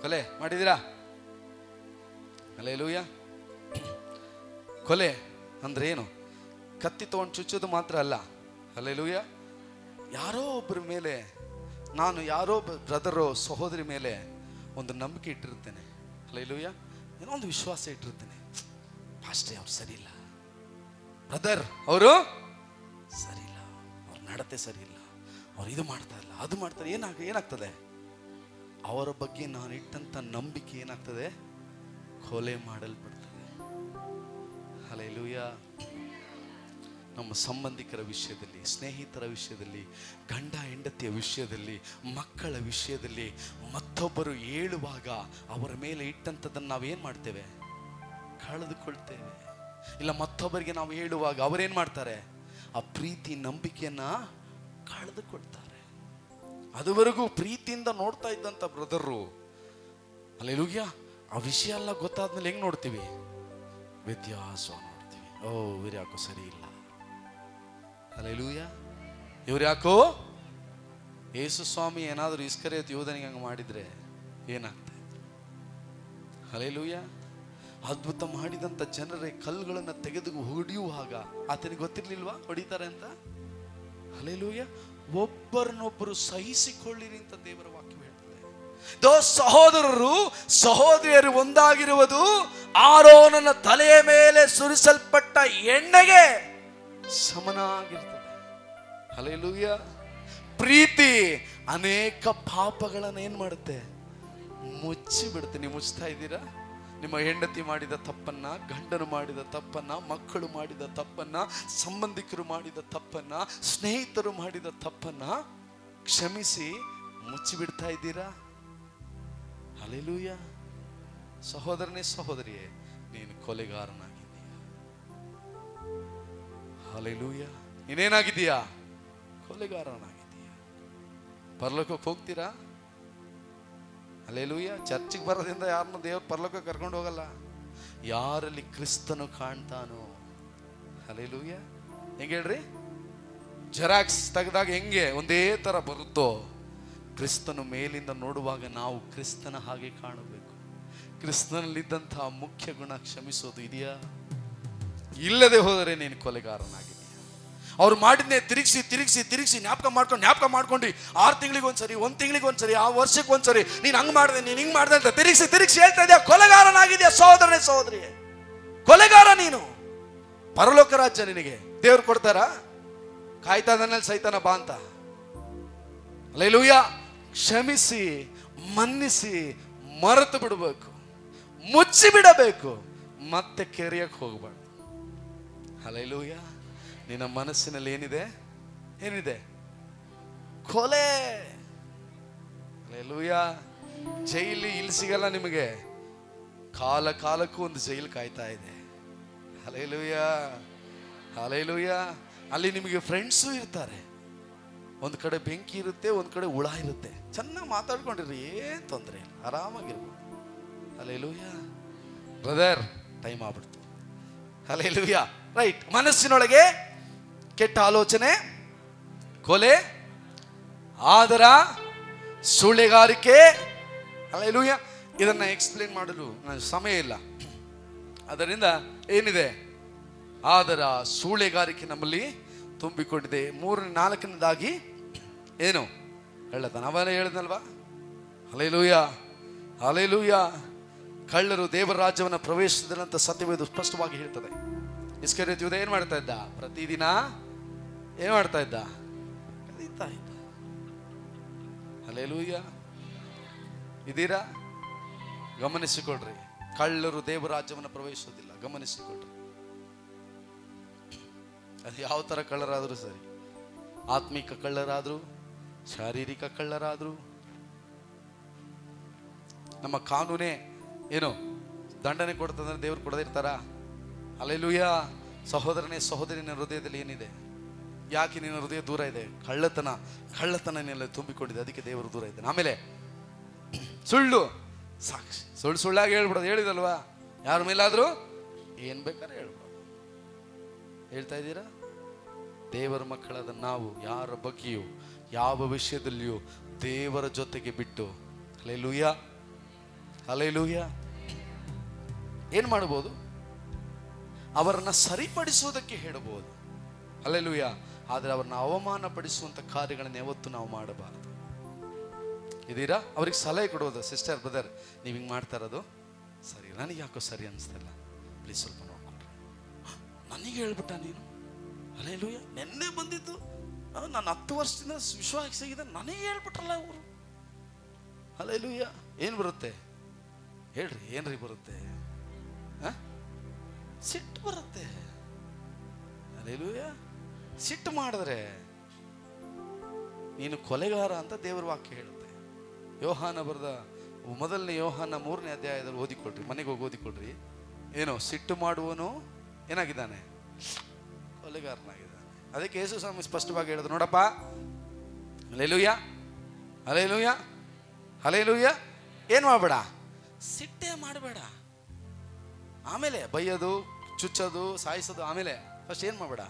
ಕೊಲೆ ಮಾಡಿದೀರಾ? ಹಲ್ಲೆಲೂಯಾ. ಕೊಲೆ ಅಂದ್ರೆ ಏನು? ಕತ್ತಿ ತಗೊಂಡು ಚುಚ್ಚೋದು ಮಾತ್ರ ಅಲ್ಲ. ಹಲ್ಲೆಲೂಯಾ. ಯಾರೋ ಒಬ್ಬರ ಮೇಲೆ, ನಾನು ಯಾರೋ ಬ್ರದರೋ ಸಹೋದರಿ ಮೇಲೆ ಒಂದು ನಂಬಿಕೆ ಇಟ್ಟಿರ್ತೇನೆ. ಹಲ್ಲೆಲೂಯಾ. ಏನೋ ಒಂದು ವಿಶ್ವಾಸ ಇಟ್ಟಿರ್ತೇನೆ. ಪಾಸ್ಟರ್ ಅವ್ರು ಸರಿ ಇಲ್ಲ, ಬ್ರದರ್ ಅವರು ಸರಿ ಇಲ್ಲ, ಅವ್ರ ನಡತೆ ಸರಿ ಇಲ್ಲ, ಅವ್ರು ಇದು ಮಾಡ್ತಾ ಇಲ್ಲ, ಅದು ಮಾಡ್ತಾರೆ. ಏನಾಗ್ತದೆ? ಅವರ ಬಗ್ಗೆ ನಾನು ಇಟ್ಟಂತ ನಂಬಿಕೆ ಏನಾಗ್ತದೆ? ಕೊಲೆ ಮಾಡಲ್ಪಡ್ತದೆ. ಹಲ್ಲೆಲೂಯಾ. ನಮ್ಮ ಸಂಬಂಧಿಕರ ವಿಷಯದಲ್ಲಿ, ಸ್ನೇಹಿತರ ವಿಷಯದಲ್ಲಿ, ಗಂಡ ಹೆಂಡತಿಯ ವಿಷಯದಲ್ಲಿ, ಮಕ್ಕಳ ವಿಷಯದಲ್ಲಿ ಮತ್ತೊಬ್ಬರು ಹೇಳುವಾಗ ಅವರ ಮೇಲೆ ಇಟ್ಟಂಥದ್ದನ್ನು ನಾವೇನು ಮಾಡ್ತೇವೆ? ಕಳೆದುಕೊಳ್ತೇವೆ. ಇಲ್ಲ, ಮತ್ತೊಬ್ಬರಿಗೆ ನಾವು ಹೇಳುವಾಗ ಅವರೇನು ಮಾಡ್ತಾರೆ? ಆ ಪ್ರೀತಿ ನಂಬಿಕೆಯನ್ನ ಕಳೆದುಕೊಳ್ತಾರೆ. ಅದುವರೆಗೂ ಪ್ರೀತಿಯಿಂದ ನೋಡ್ತಾ ಇದ್ದಂಥ ಬ್ರದರು, ಹಲ್ಲೆಲೂಯಾ, ಆ ವಿಷಯ ಎಲ್ಲ ಗೊತ್ತಾದ್ಮೇಲೆ ಹೆಂಗ್ ನೋಡ್ತೀವಿ? ವ್ಯತ್ಯಾಸ ನೋಡ್ತೀವಿ. ಓ, ಇವ್ರು ಯಾಕೋ ಸರಿ ಇಲ್ಲ. ಹಲ್ಲೆಲೂಯಾ. ಇವ್ರು ಯಾಕೋ? ಯೇಸು ಸ್ವಾಮಿ ಏನಾದರೂ ಇಸ್ಕರಿಯೋತ್ ಯೂದನಿಗೆ ಹಂಗೆ ಮಾಡಿದ್ರೆ ಏನಾಗ್ತಾ ಇತ್ತು? ಹಲ್ಲೆಲೂಯಾ. ಅದ್ಭುತ ಮಾಡಿದಂಥ ಜನರೇ ಕಲ್ಲುಗಳನ್ನು ತೆಗೆದು ಹೊಡೆಯುವಾಗ ಆತನಿಗೆ ಗೊತ್ತಿರ್ಲಿಲ್ವಾ ಹೊಡಿತಾರೆ ಅಂತ? ಹಲ್ಲೆಲೂಯಾ. ಒಬ್ಬರನ್ನೊಬ್ಬರು ಸಹಿಸಿಕೊಳ್ಳಿರಿ ಅಂತ ದೇವರ ವಾಕ್ಯ ಹೇಳ್ತದೆ. ಸಹೋದರರು ಸಹೋದರಿಯರು ಒಂದಾಗಿರುವುದು ಆರೋನನ ತಲೆಯ ಮೇಲೆ ಸುರಿಸಲ್ಪಟ್ಟ ಎಣ್ಣೆಗೆ ಸಮನಾಗಿರ್ತದೆ. ಹಲ್ಲೆಲೂಯಾ. ಪ್ರೀತಿ ಅನೇಕ ಪಾಪಗಳನ್ನು ಏನ್ ಮಾಡುತ್ತೆ? ಮುಚ್ಚಿ ಬಿಡುತ್ತೆ. ನೀವು ಮುಚ್ತಾ ಇದ್ದೀರಾ? ನಿಮ್ಮ ಹೆಂಡತಿ ಮಾಡಿದ ತಪ್ಪನ್ನ, ಗಂಡನು ಮಾಡಿದ ತಪ್ಪನ್ನ, ಮಕ್ಕಳು ಮಾಡಿದ ತಪ್ಪನ್ನ, ಸಂಬಂಧಿಕರು ಮಾಡಿದ ತಪ್ಪನ್ನ, ಸ್ನೇಹಿತರು ಮಾಡಿದ ತಪ್ಪನ್ನ ಕ್ಷಮಿಸಿ ಮುಚ್ಚಿಬಿಡ್ತಾ ಇದ್ದೀರಾ? ಹಲ್ಲೆಲೂಯಾ. ಸಹೋದರನೇ ಸಹೋದರಿಯೇ, ನೀನು ಕೊಲೆಗಾರನಾಗಿದ್ದೀಯ. ಹಲ್ಲೆಲೂಯಾ. ನೀನೇನಾಗಿದ್ದೀಯಾ? ಕೊಲೆಗಾರನಾಗಿದ್ದೀಯ. ಪರಲೋಕಕ್ಕೆ ಹೋಗ್ತೀರಾ? ಹಲ್ಲೆಲೂಯಾ. ಚರ್ಚಿಗೆ ಬರೋದ್ರಿಂದ ಯಾರನ್ನ ದೇವ್ರು ಪರಲೋಕಕ್ಕೆ ಕರ್ಕೊಂಡು ಹೋಗಲ್ಲ. ಯಾರಲ್ಲಿ ಕ್ರಿಸ್ತನು ಕಾಣ್ತಾನೋ. ಹಲ್ಲೆಲೂಯಾ. ಹೆಂಗೆ ಹೇಳ್ರಿ? ಜೆರಾಕ್ಸ್ ತೆಗೆದಾಗ ಹೆಂಗೆ ಒಂದೇ ತರ ಬರುತ್ತೋ, ಕ್ರಿಸ್ತನು ಮೇಲಿಂದ ನೋಡುವಾಗ ನಾವು ಕ್ರಿಸ್ತನ ಹಾಗೆ ಕಾಣಬೇಕು. ಕ್ರಿಸ್ತನಲ್ಲಿದ್ದಂತಹ ಮುಖ್ಯ ಗುಣ ಕ್ಷಮಿಸೋದು ಇದೆಯಾ? ಇಲ್ಲದೆ ಹೋದರೆ ನೀನು ಕೊಲೆಗಾರನಾಗಿದ್ದೀಯ. ಅವ್ರು ಮಾಡಿದ್ನೇ ತಿರುಗಿಸಿ ತಿರುಗಿಸಿ ತಿರುಗಿಸಿ ಜ್ಞಾಪಕ ಮಾಡ್ಕೊಂಡು 6 ತಿಂಗಳಿಗೊಂದ್ಸರಿ, 1 ತಿಂಗಳಿಗೊಂದ್ಸರಿ, ಆ ವರ್ಷಕ್ಕೊಂದ್ಸರಿ ನೀನು ಹಂಗೆ ಮಾಡಿದೆ, ನೀನು ಹಿಂಗೆ ಮಾಡಿದೆ ಅಂತ ತಿರುಗಿಸಿ ತಿರುಗಿಸಿ ಹೇಳ್ತಾ ಇದೆಯಾ. ಕೊಲೆಗಾರನಾಗಿದೆಯಾ ಸಹೋದರನೇ ಸಹೋದರಿಯೇ? ಕೊಲೆಗಾರ ನೀನು. ಪರಲೋಕ ರಾಜ್ಯ ನಿನಗೆ ದೇವ್ರು ಕೊಡ್ತಾರ? ಕಾಯ್ತಾ ಇದ್ದಾನಲ್ಲಿ ಸೈತಾನ ಬಾ ಅಂತ. ಹಲ್ಲೆಲೂಯಾ. ಕ್ಷಮಿಸಿ ಮನ್ನಿಸಿ ಮರೆತು ಬಿಡಬೇಕು, ಮುಚ್ಚಿ ಬಿಡಬೇಕು, ಮತ್ತೆ ಕೆರೆಯಕ್ಕೆ ಹೋಗಬಾರ್ದು. ಹಲ್ಲೆಲೂಯಾ. ನಿನ್ನ ಮನಸ್ಸಿನಲ್ಲಿ ಏನಿದೆ? ಕೊಲೆ. ಹಲ್ಲೆಲೂಯಾ. ಜೈಲಿ ಇಲ್ಲಿ ಸಿಗಲ್ಲ ನಿಮಗೆ. ಕಾಲಕ್ಕೂ ಒಂದು ಜೈಲು ಕಾಯ್ತಾ ಇದೆ. ಹಲ್ಲೆಲೂಯಾ. ಹಲ್ಲೆಲೂಯಾ. ಅಲ್ಲಿ ನಿಮಗೆ ಫ್ರೆಂಡ್ಸು ಇರ್ತಾರೆ. ಒಂದು ಕಡೆ ಬೆಂಕಿ ಇರುತ್ತೆ, ಒಂದು ಕಡೆ ಹುಳ ಇರುತ್ತೆ. ಚೆನ್ನಾಗಿ ಮಾತಾಡ್ಕೊಂಡಿರ್ರಿ, ಏನು ತೊಂದರೆ ಇಲ್ಲ, ಆರಾಮಾಗಿರ್ಬೋದು. ಹಲ್ಲೆಲೂಯಾ. ಬ್ರದರ್, ಟೈಮ್ ಆಗ್ಬಿಡ್ತು. ಹಲ್ಲೆಲೂಯಾ. ರೈಟ್. ಮನಸ್ಸಿನೊಳಗೆ ಕೆಟ್ಟ ಆಲೋಚನೆ, ಕೊಲೆ, ಆದರ, ಸುಳ್ಳೆಗಾರಿಕೆ. ಹಲ್ಲೆಲೂಯಾ. ಇದನ್ನ ಎಕ್ಸ್ಪ್ಲೇನ್ ಮಾಡಲು ನನಗೆ ಸಮಯ ಇಲ್ಲ. ಅದರಿಂದ ಏನಿದೆ? ಆದರ, ಸೂಳೆಗಾರಿಕೆ ನಮ್ಮಲ್ಲಿ ತುಂಬಿಕೊಂಡಿದೆ. 4ನೇದಾಗಿ ಏನು? ಕಳ್ಳತನ. ಅವನೇ ಹೇಳಿದ್ನಲ್ವಾ? ಹಲ್ಲೆಲೂಯಾ. ಹಲ್ಲೆಲೂಯಾ. ಕಳ್ಳರು ದೇವರ ರಾಜ್ಯವನ್ನು ಪ್ರವೇಶಿಸಿದಂತ ಸತ್ಯವೇದ ಸ್ಪಷ್ಟವಾಗಿ ಹೇಳ್ತದೆ. ಇಸ್ಕರಿಯೋತ ಯೂದ ಏನ್ ಮಾಡ್ತಾ ಇದ್ದ? ಪ್ರತಿದಿನ ಏನ್ ಮಾಡ್ತಾ ಇದ್ದ? ಕದೀತಾ ಇದ್ದ. ಹಲ್ಲೆಲೂಯಾ. ಇದೀರಾ? ಗಮನಿಸಿಕೊಳ್ರಿ. ಕಳ್ಳರು ದೇವರ ರಾಜ್ಯವನ್ನು ಪ್ರವೇಶಿಸೋದಿಲ್ಲ. ಗಮನಿಸಿಕೊಳ್ರಿ. ಅದು ಯಾವ ತರ ಕಳ್ಳರಾದರೂ ಸರಿ, ಆತ್ಮಿಕ ಕಳ್ಳರಾದ್ರು, ಶಾರೀರಿಕ ಕಳ್ಳರಾದ್ರು, ನಮ್ಮ ಕಾನೂನೇ ಏನು ದಂಡನೆ ಕೊಡ್ತಂದ್ರೆ ದೇವ್ರು ಕೊಡದೇ ಇರ್ತಾರ? ಹಲ್ಲೆಲೂಯಾ. ಸಹೋದರನೇ ಸಹೋದರಿ, ನಿನ್ನ ಹೃದಯದಲ್ಲಿ ಏನಿದೆ? ಯಾಕೆ ನಿನ್ನ ಹೃದಯ ದೂರ ಇದೆ? ಕಳ್ಳತನ ತುಂಬಿಕೊಂಡಿದೆ, ಅದಕ್ಕೆ ದೇವರು ದೂರ ಇದ್ದಾನೆ. ಆಮೇಲೆ ಸುಳ್ಳು ಸಾಕ್ಷಿ. ಸುಳ್ಳಾಗಿ ಹೇಳ್ಬಿಡೋದು. ಹೇಳಿದಲ್ವಾ? ಯಾರ ಮೇಲಾದ್ರೂ ಏನ್ ಬೇಕಾದ್ರೆ ಹೇಳ್ಬಿಡೋದು. ಹೇಳ್ತಾ ಇದ್ದೀರಾ? ದೇವರ ಮಕ್ಕಳಾದ ನಾವು ಯಾರ ಬಗ್ಗೆಯೂ ಯಾವ ವಿಷಯದಲ್ಲಿಯೂ ದೇವರ ಜೊತೆಗೆ ಬಿಟ್ಟು, ಹಲ್ಲೆಲೂಯಾ, ಹಲ್ಲೆಲೂಯಾ, ಏನ್ ಮಾಡಬಹುದು? ಅವರನ್ನ ಸರಿಪಡಿಸುವುದಕ್ಕೆ ಹೇಳಬಹುದು. ಹಲ್ಲೆಲೂಯಾ. ಆದರೆ ಅವರನ್ನ ಅವಮಾನ ಪಡಿಸುವಂತ ಕಾರ್ಯಗಳನ್ನ ಯಾವತ್ತೂ ನಾವು ಮಾಡಬಾರದು. ಇದೀರಾ? ಅವ್ರಿಗೆ ಸಲಹೆ ಕೊಡೋದು. ಸಿಸ್ಟರ್, ಬ್ರದರ್, ನೀವು ಹಿಂಗೆ ಮಾಡ್ತಾ ಇರೋದು ಸರಿ, ನನಗೆ ಯಾಕೋ ಸರಿ ಅನಿಸ್ತಿಲ್ಲ, ಪ್ಲೀಸ್ ಸ್ವಲ್ಪ ನೋಡ್ಕೊಂಡ್ರೆ. ನನಗೆ ಹೇಳ್ಬಿಟ್ಟ ನೀನು? ಹಲ್ಲೆಲೂಯಾ. ನೆನ್ನೆ ಬಂದಿದ್ದು ನಾನು 10 ವರ್ಷದಿಂದ ವಿಶ್ವಾಸಿಯಾಗಿದೆ, ನನಗೆ ಹೇಳ್ಬಿಟ್ರಲ್ಲ ಅವರು. ಹಲ್ಲೆಲೂಯಾ. ಏನು ಬರುತ್ತೆ ಹೇಳ್ರಿ? ಏನ್ರಿ ಬರುತ್ತೆ? ಸಿಟ್ಟು ಬರುತ್ತೆ. ಹಲ್ಲೆಲೂಯಾ. ಸಿಟ್ಟು ಮಾಡಿದ್ರೆ ನೀನು ಕೊಲೆಗಾರ ಅಂತ ದೇವರ ವಾಕ್ಯ ಹೇಳುತ್ತೆ. ಯೋಹಾನ ಬರೆದ 1ನೇ ಯೋಹಾನ 3ನೇ ಅಧ್ಯಾಯದಲ್ಲಿ ಓದಿಕೊಳ್ರಿ, ಮನೆಗೆ ಹೋಗಿ ಓದಿಕೊಳ್ರಿ. ಏನೋ ಸಿಟ್ಟು ಮಾಡುವನು ಏನಾಗಿದ್ದಾನೆ? ಕೊಲೆಗಾರನಾಗಿದ್ದಾನೆ. ಅದಕ್ಕೆ ಯೇಸು ಸ್ವಾಮಿ ಸ್ಪಷ್ಟವಾಗಿ ಹೇಳಿದ್ರು, ನೋಡಪ್ಪ, ಹಲ್ಲೆಲೂಯಾ, ಹಲ್ಲೆಲೂಯಾ, ಹಲ್ಲೆಲೂಯಾ, ಏನು ಮಾಡಬೇಡ, ಸಿಟ್ಟೆ ಮಾಡಬೇಡ. ಆಮೇಲೆ ಬೈಯೋದು, ಚುಚ್ಚೋದು, ಸಾಯಿಸೋದು, ಆಮೇಲೆ ಫಸ್ಟ್ ಏನು ಮಾಡಬೇಡ,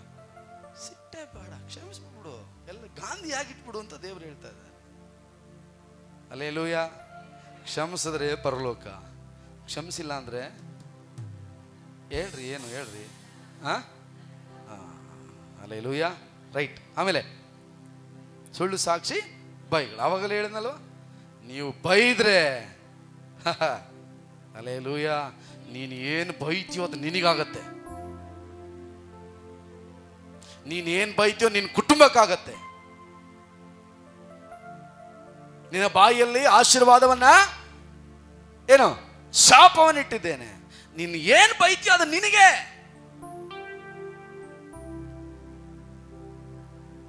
ಸಿಟ್ಟೆ ಬೇಡ, ಕ್ಷಮಿಸ್ಬಿಡು, ಎಲ್ಲ ಗಾಂಧಿಯಾಗಿಟ್ಬಿಡು ಅಂತ ದೇವರು ಹೇಳ್ತಾ ಇದ್ದಾರೆ. ಹಲ್ಲೆಲೂಯಾ. ಕ್ಷಮಿಸಿದ್ರೆ ಪರಲೋಕ, ಕ್ಷಮಿಸಿಲ್ಲ ಅಂದ್ರೆ ಹೇಳ್ರಿ, ಏನು ಹೇಳ್ರಿ? ಹಲ್ಲೆಲೂಯಾ. ರೈಟ್. ಆಮೇಲೆ ಸುಳ್ಳು ಸಾಕ್ಷಿ, ಬೈಗಳು. ಅವಾಗಲೇ ಹೇಳಿದ್ನಲ್ವ, ನೀವು ಬೈದ್ರೆ ಹಲ್ಲೆಲೂಯಾ, ನೀನು ಏನು ಬೈತೀಯೋ ಅದು ನಿನಗಾಗತ್ತೆ. ನೀನೇನು ಬೈತೀಯೋ ನಿನ್ನ ಕುಟುಂಬಕ್ಕಾಗತ್ತೆ. ನಿನ್ನ ಬಾಯಿಯಲ್ಲಿ ಆಶೀರ್ವಾದವನ್ನ, ಏನು, ಶಾಪವನ್ನಿಟ್ಟಿದ್ದೇನೆ. ನೀನು ಏನು ಬೈತೀಯೋ ಅದು ನಿನಗೆ.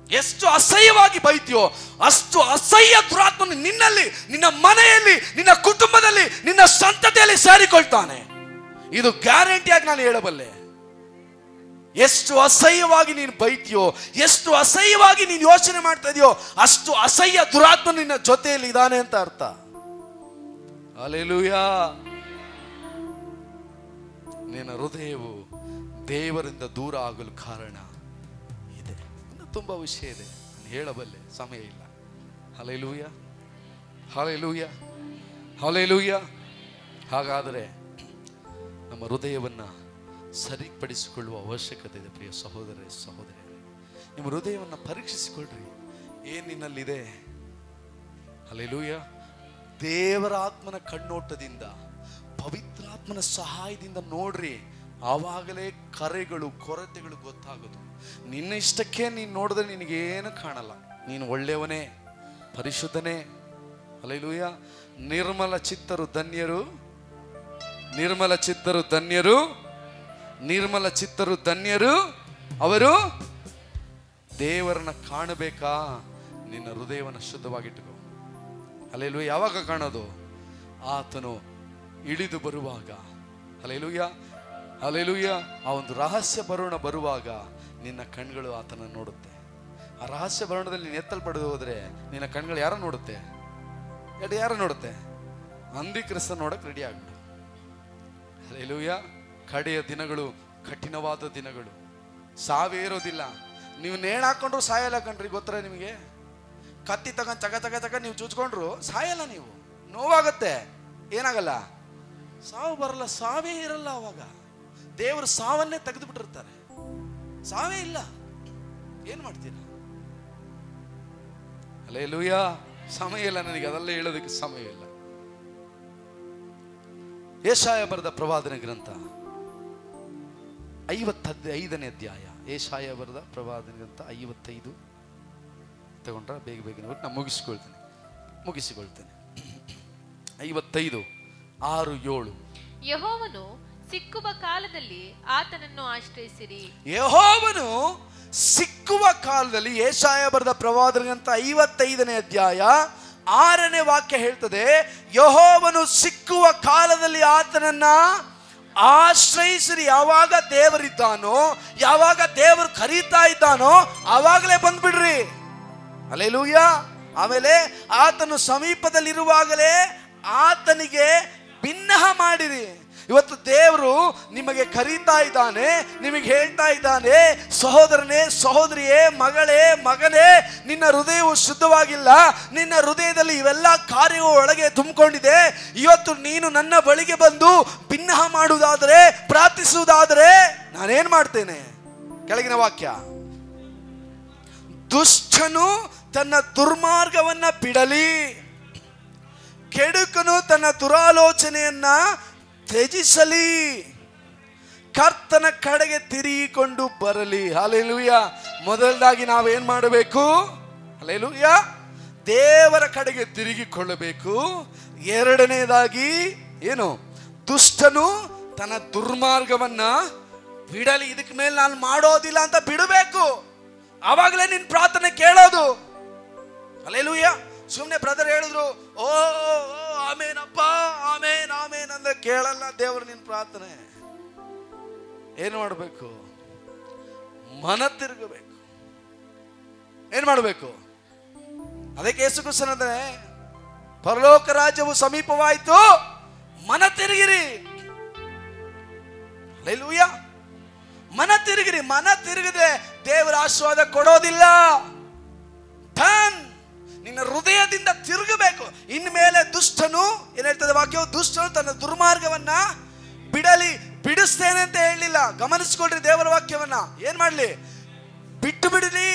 ಎಷ್ಟು ಅಸಹ್ಯವಾಗಿ ಬೈತೀಯೋ ಅಷ್ಟು ಅಸಹ್ಯ ದುರಾತ್ಮನು ನಿನ್ನಲ್ಲಿ, ನಿನ್ನ ಮನೆಯಲ್ಲಿ, ನಿನ್ನ ಕುಟುಂಬದಲ್ಲಿ, ನಿನ್ನ ಸಂತತಿಯಲ್ಲಿ ಸೇರಿಕೊಳ್ತಾನೆ. ಇದು ಗ್ಯಾರಂಟಿಯಾಗಿ ನಾನು ಹೇಳಬಲ್ಲೆ. ಎಷ್ಟು ಅಸಹ್ಯವಾಗಿ ನೀನು ಬೈತೀಯೋ, ಎಷ್ಟು ಅಸಹ್ಯವಾಗಿ ನೀನು ಯೋಚನೆ ಮಾಡ್ತಾ ಇದೆಯೋ, ಅಷ್ಟು ಅಸಹ್ಯ ದುರಾತ್ಮ ನಿನ್ನ ಜೊತೆಯಲ್ಲಿ ಇದ್ದಾನೆ ಅಂತ ಅರ್ಥ. ಹಲ್ಲೆಲೂಯಾ. ನಿನ್ನ ಹೃದಯವು ದೇವರಿಂದ ದೂರ ಆಗಲು ಕಾರಣ ಇದೆ. ಇನ್ನು ತುಂಬಾ ವಿಷಯ ಇದೆ, ನಾನು ಹೇಳಬಲ್ಲೆ, ಸಮಯ ಇಲ್ಲ. Hallelujah, hallelujah, hallelujah. ಹಾಗಾದರೆ ನಮ್ಮ ಹೃದಯವನ್ನ ಸರಿಪಡಿಸಿಕೊಳ್ಳುವ ಅವಶ್ಯಕತೆ ಇದೆ. ಪ್ರಿಯ ಸಹೋದರರೇ, ಸಹೋದರಿಯರೇ, ನಿಮ್ಮ ಹೃದಯವನ್ನು ಪರೀಕ್ಷಿಸಿಕೊಳ್ಳ್ರಿ. ಏನ್ ನಿನ್ನಲ್ಲಿದೆ? ಹಲ್ಲೆಲೂಯಾ. ದೇವರ ಆತ್ಮನ ಕಣ್ಣೋಟದಿಂದ, ಪವಿತ್ರಾತ್ಮನ ಸಹಾಯದಿಂದ ನೋಡ್ರಿ. ಆವಾಗಲೇ ಕರೆಗಳು, ಕೊರತೆಗಳು ಗೊತ್ತಾಗೋದು. ನಿನ್ನ ಇಷ್ಟಕ್ಕೆ ನೀನು ನೋಡಿದ್ರೆ ನಿನಗೇನು ಕಾಣಲ್ಲ. ನೀನು ಒಳ್ಳೆಯವನೇ, ಪರಿಶುದ್ಧನೇ. ಹಲ್ಲೆಲೂಯಾ. ನಿರ್ಮಲ ಚಿತ್ತರು ಧನ್ಯರು, ನಿರ್ಮಲ ಚಿತ್ತರು ಧನ್ಯರು, ನಿರ್ಮಲ ಚಿತ್ತರು ಧನ್ಯರು, ಅವರು ದೇವರನ್ನ ಕಾಣಬೇಕಾ? ನಿನ್ನ ಹೃದಯವನ್ನು ಶುದ್ಧವಾಗಿಟ್ಟುಕೋ. ಹಲ್ಲೆಲೂಯಾ. ಯಾವಾಗ ಕಾಣೋದು? ಆತನು ಇಳಿದು ಬರುವಾಗ. Hallelujah, hallelujah. ಆ ಒಂದು ರಹಸ್ಯ ಬರೋಣ ಬರುವಾಗ ನಿನ್ನ ಕಣ್ಗಳು ಆತನ ನೋಡುತ್ತೆ. ಆ ರಹಸ್ಯ ಬರೋಣದಲ್ಲಿ ನೀನು ಎತ್ತಲ್ಪಡೆದು ಹೋದ್ರೆ ನಿನ್ನ ಕಣ್ಗಳು ಯಾರ ನೋಡುತ್ತೆ? ಯಾರ ನೋಡುತ್ತೆ? ಅಂಧಿಕ್ರಿಸ್ತ ನೋಡಕ್ ರೆಡಿ ಆಗ್ಬಿಡು. ಹಲ್ಲೆಲೂಯಾ. ಕಡೆಯ ದಿನಗಳು ಕಠಿಣವಾದ ದಿನಗಳು. ಸಾವೇ ಇರೋದಿಲ್ಲ. ನೀವು ನೇಣು ಹಾಕೊಂಡ್ರು ಸಾಯಲ್ಲ ಕಣ್ರಿ. ಗೊತ್ತರ ನಿಮಗೆ? ಕತ್ತಿ ತಗೊಂಡು ಚಕ ನೀವು ಚುಚ್ಕೊಂಡ್ರು ಸಾಯಲ್ಲ. ನೀವು ನೋವಾಗತ್ತೆ, ಏನಾಗಲ್ಲ, ಸಾವು ಬರಲ್ಲ. ಸಾವೇ ಇರಲ್ಲ. ಅವಾಗ ದೇವರು ಸಾವನ್ನೇ ತೆಗೆದು ಬಿಟ್ಟಿರ್ತಾರೆ. ಸಾವೇ ಇಲ್ಲ. ಏನ್ ಮಾಡ್ತೀರಾ? ಹಲ್ಲೆಲೂಯಾ. ಸಮಯ ಇಲ್ಲ ನನಗೆ ಅದೆಲ್ಲ ಹೇಳೋದಕ್ಕೆ ಸಮಯ ಇಲ್ಲ. ಯೆಶಾಯ ಬರೆದ ಪ್ರವಾದನೆ ಗ್ರಂಥ 55ನೇ ಅಧ್ಯಾಯ. ಯೆಶಾಯ ಬರೆದ ಪ್ರವಾದನೆ ಗ್ರಂಥ 55 ತಗೊಂಡ್ರ ಬೇಗ ಬೇಗ ನಾನು ಮುಗಿಸಿಕೊಳ್ತೇನೆ. 55 6, 7. ಯೆಹೋವನು ಸಿಕ್ಕುವ ಕಾಲದಲ್ಲಿ ಆತನನ್ನು ಆಶ್ರಯಿಸಿರಿ. ಯೆಹೋವನು ಸಿಕ್ಕುವ ಕಾಲದಲ್ಲಿ, ಯೆಶಾಯ ಬರೆದ ಪ್ರವಾದನೆ ಗ್ರಂಥ 55ನೇ ಅಧ್ಯಾಯ 6ನೇ ವಾಕ್ಯ ಹೇಳ್ತದೆ, ಯೆಹೋವನು ಸಿಕ್ಕುವ ಕಾಲದಲ್ಲಿ ಆತನನ್ನ ಆಶ್ರಯಿಸಿರಿ. ಯಾವಾಗ ದೇವರಿದ್ದಾನೋ, ಯಾವಾಗ ದೇವರು ಕರೀತಾ ಇದ್ದಾನೋ ಆವಾಗಲೇ ಬಂದ್ಬಿಡ್ರಿ. ಹಲ್ಲೆಲೂಯಾ. ಆಮೇಲೆ ಆತನು ಸಮೀಪದಲ್ಲಿರುವಾಗಲೇ ಆತನಿಗೆ ಬಿನ್ನಹ ಮಾಡಿರಿ. ಇವತ್ತು ದೇವರು ನಿಮಗೆ ಕರೀತಾ ಇದ್ದಾನೆ, ನಿಮಗೆ ಹೇಳ್ತಾ ಇದ್ದಾನೆ, ಸಹೋದರನೇ, ಸಹೋದರಿಯೇ, ಮಗಳೇ, ಮಗನೇ, ನಿನ್ನ ಹೃದಯವು ಶುದ್ಧವಾಗಿಲ್ಲ. ನಿನ್ನ ಹೃದಯದಲ್ಲಿ ಇವೆಲ್ಲ ಕಾರ್ಯವು ಒಳಗೆ ತುಂಬಿಕೊಂಡಿದೆ. ಇವತ್ತು ನೀನು ನನ್ನ ಬಳಿಗೆ ಬಂದು ಬಿನ್ನಹ ಮಾಡುವುದಾದರೆ, ಪ್ರಾರ್ಥಿಸುವುದಾದರೆ ನಾನೇನ್ ಮಾಡ್ತೇನೆ? ಕೆಳಗಿನ ವಾಕ್ಯ, ದುಷ್ಟನು ತನ್ನ ದುರ್ಮಾರ್ಗವನ್ನ ಬಿಡಲಿ, ಕೆಡುಕನು ತನ್ನ ದುರಾಲೋಚನೆಯನ್ನ ತ್ಯಜಿಸಲಿ, ಕರ್ತನ ಕಡೆಗೆ ತಿರುಗಿಕೊಂಡು ಬರಲಿ. ಹಲ್ಲೆಲೂಯಾ. ಮೊದಲದಾಗಿ ನಾವೇನ್ ಮಾಡಬೇಕು? ಹಲ್ಲೆಲೂಯಾ, ದೇವರ ಕಡೆಗೆ ತಿರುಗಿಕೊಳ್ಳಬೇಕು. ಎರಡನೇದಾಗಿ ಏನು? ದುಷ್ಟನು ತನ್ನ ದುರ್ಮಾರ್ಗವನ್ನ ಬಿಡಲಿ. ಇದಕ್ಕೆ ಮೇಲೆ ನಾನು ಮಾಡೋದಿಲ್ಲ ಅಂತ ಬಿಡಬೇಕು. ಆವಾಗಲೇ ನಿನ್ ಪ್ರಾರ್ಥನೆ ಕೇಳೋದು. ಹಲ್ಲೆಲೂಯಾ. ಸುಮ್ಮನೆ ಬ್ರದರ್ ಹೇಳಿದ್ರು, ಓ ಆಮೇನ್ ಅಪ್ಪ, ಆಮೇನ್ ಆಮೇನ್ ಅಂದ್ರೆ ಕೇಳಲ್ಲ ದೇವರು ನಿನ್ ಪ್ರಾರ್ಥನೆ. ಏನು ಮಾಡಬೇಕು? ಮನ ತಿರುಗಬೇಕು. ಏನ್ ಮಾಡಬೇಕು? ಅದಕ್ಕೆ ಯೇಸು ಕ್ರಿಸ್ತನಂದ್ರೆ ಪರಲೋಕ ರಾಜ್ಯವು ಸಮೀಪವಾಯಿತು, ಮನ ತಿರುಗಿರಿ. ಹಲ್ಲೆಲೂಯಾ. ಮನ ತಿರುಗಿರಿ. ಮನ ತಿರುಗದೆ ದೇವರ ಆಶೀರ್ವಾದ ಕೊಡೋದಿಲ್ಲ. ನಿನ್ನ ಹೃದಯದಿಂದ ತಿರುಗಬೇಕು. ಇನ್ಮೇಲೆ ದುಷ್ಟನು, ಏನ್ ಹೇಳ್ತದೆ ವಾಕ್ಯವು? ದುಷ್ಟನು ತನ್ನ ದುರ್ಮಾರ್ಗವನ್ನ ಬಿಡಲಿ. ಬಿಡಿಸ್ತೇನೆ ಅಂತ ಹೇಳಿಲ್ಲ. ಗಮನಿಸ್ಕೊಳ್ರಿ ದೇವರ ವಾಕ್ಯವನ್ನ. ಏನ್ ಮಾಡ್ಲಿ? ಬಿಟ್ಟು ಬಿಡಲಿ.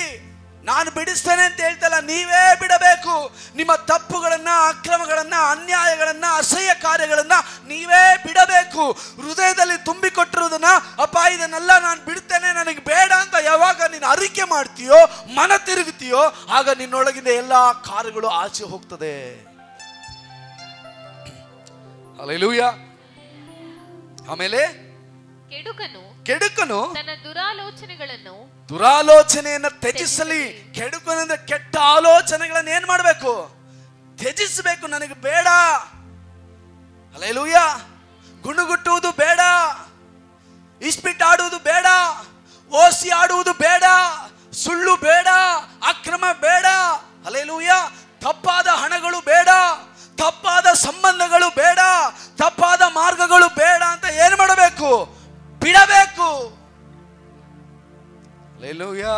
ನಾನು ಬಿಡಿಸ್ತೇನೆ ಅಂತ ಹೇಳ್ತಲ್ಲ, ನೀವೇ ಬಿಡಬೇಕು. ನಿಮ್ಮ ತಪ್ಪುಗಳನ್ನ, ಅಕ್ರಮಗಳನ್ನ, ಅನ್ಯಾಯಗಳನ್ನ, ಅಸಹ್ಯ ಕಾರ್ಯಗಳನ್ನ ನೀವೇ ಬಿಡಬೇಕು. ಹೃದಯದಲ್ಲಿ ತುಂಬಿಕೊಟ್ಟಿರುವುದನ್ನ, ಅಪ್ಪ ಇದನ್ನೆಲ್ಲ ನಾನು ಬಿಡ್ತೇನೆ, ನನಗೆ ಬೇಡ ಅಂತ ಯಾವಾಗ ನೀನು ಅರಿಕೆ ಮಾಡ್ತೀಯೋ, ಮನ ತಿರುಗುತ್ತೀಯೋ, ಆಗ ನಿನ್ನೊಳಗಿಂದ ಎಲ್ಲಾ ಕಾರ್ಯಗಳು ಆಚೆ ಹೋಗ್ತದೆ. ಹಲ್ಲೆಲೂಯಾ. ಆಮೇಲೆ ಕೆಡುಕನು ಕೆಡುಕನು ತನ್ನ ದುರಾಲೋಚನೆಯನ್ನ ತ್ಯಜಿಸಲಿ. ಕೆಡುಕನಂದ್ರೆ ಕೆಟ್ಟ ಆಲೋಚನೆಗಳನ್ನ ಏನ್ ಮಾಡ್ಬೇಕು? ತ್ಯಜಿಸಬೇಕು. ನನಗೆ ಬೇಡ. ಹಲ್ಲೆಲೂಯಾ. ಗುಣಗುಟ್ಟುವುದು ಬೇಡ, ಇಸ್ಪಿಟ್ ಆಡುವುದು ಬೇಡ, ಓಸಿ ಆಡುವುದು ಬೇಡ, ಸುಳ್ಳು ಬೇಡ, ಅಕ್ರಮ ಬೇಡ. ಹಲ್ಲೆಲೂಯಾ. ತಪ್ಪಾದ ಹಣಗಳು ಬೇಡ, ತಪ್ಪಾದ ಸಂಬಂಧಗಳು ಬೇಡ, ತಪ್ಪಾದ ಮಾರ್ಗಗಳು ಬೇಡ ಅಂತ ಏನು ಮಾಡಬೇಕು? ಬಿಡಬೇಕು. ಹಲ್ಲೆಲೂಯಾ.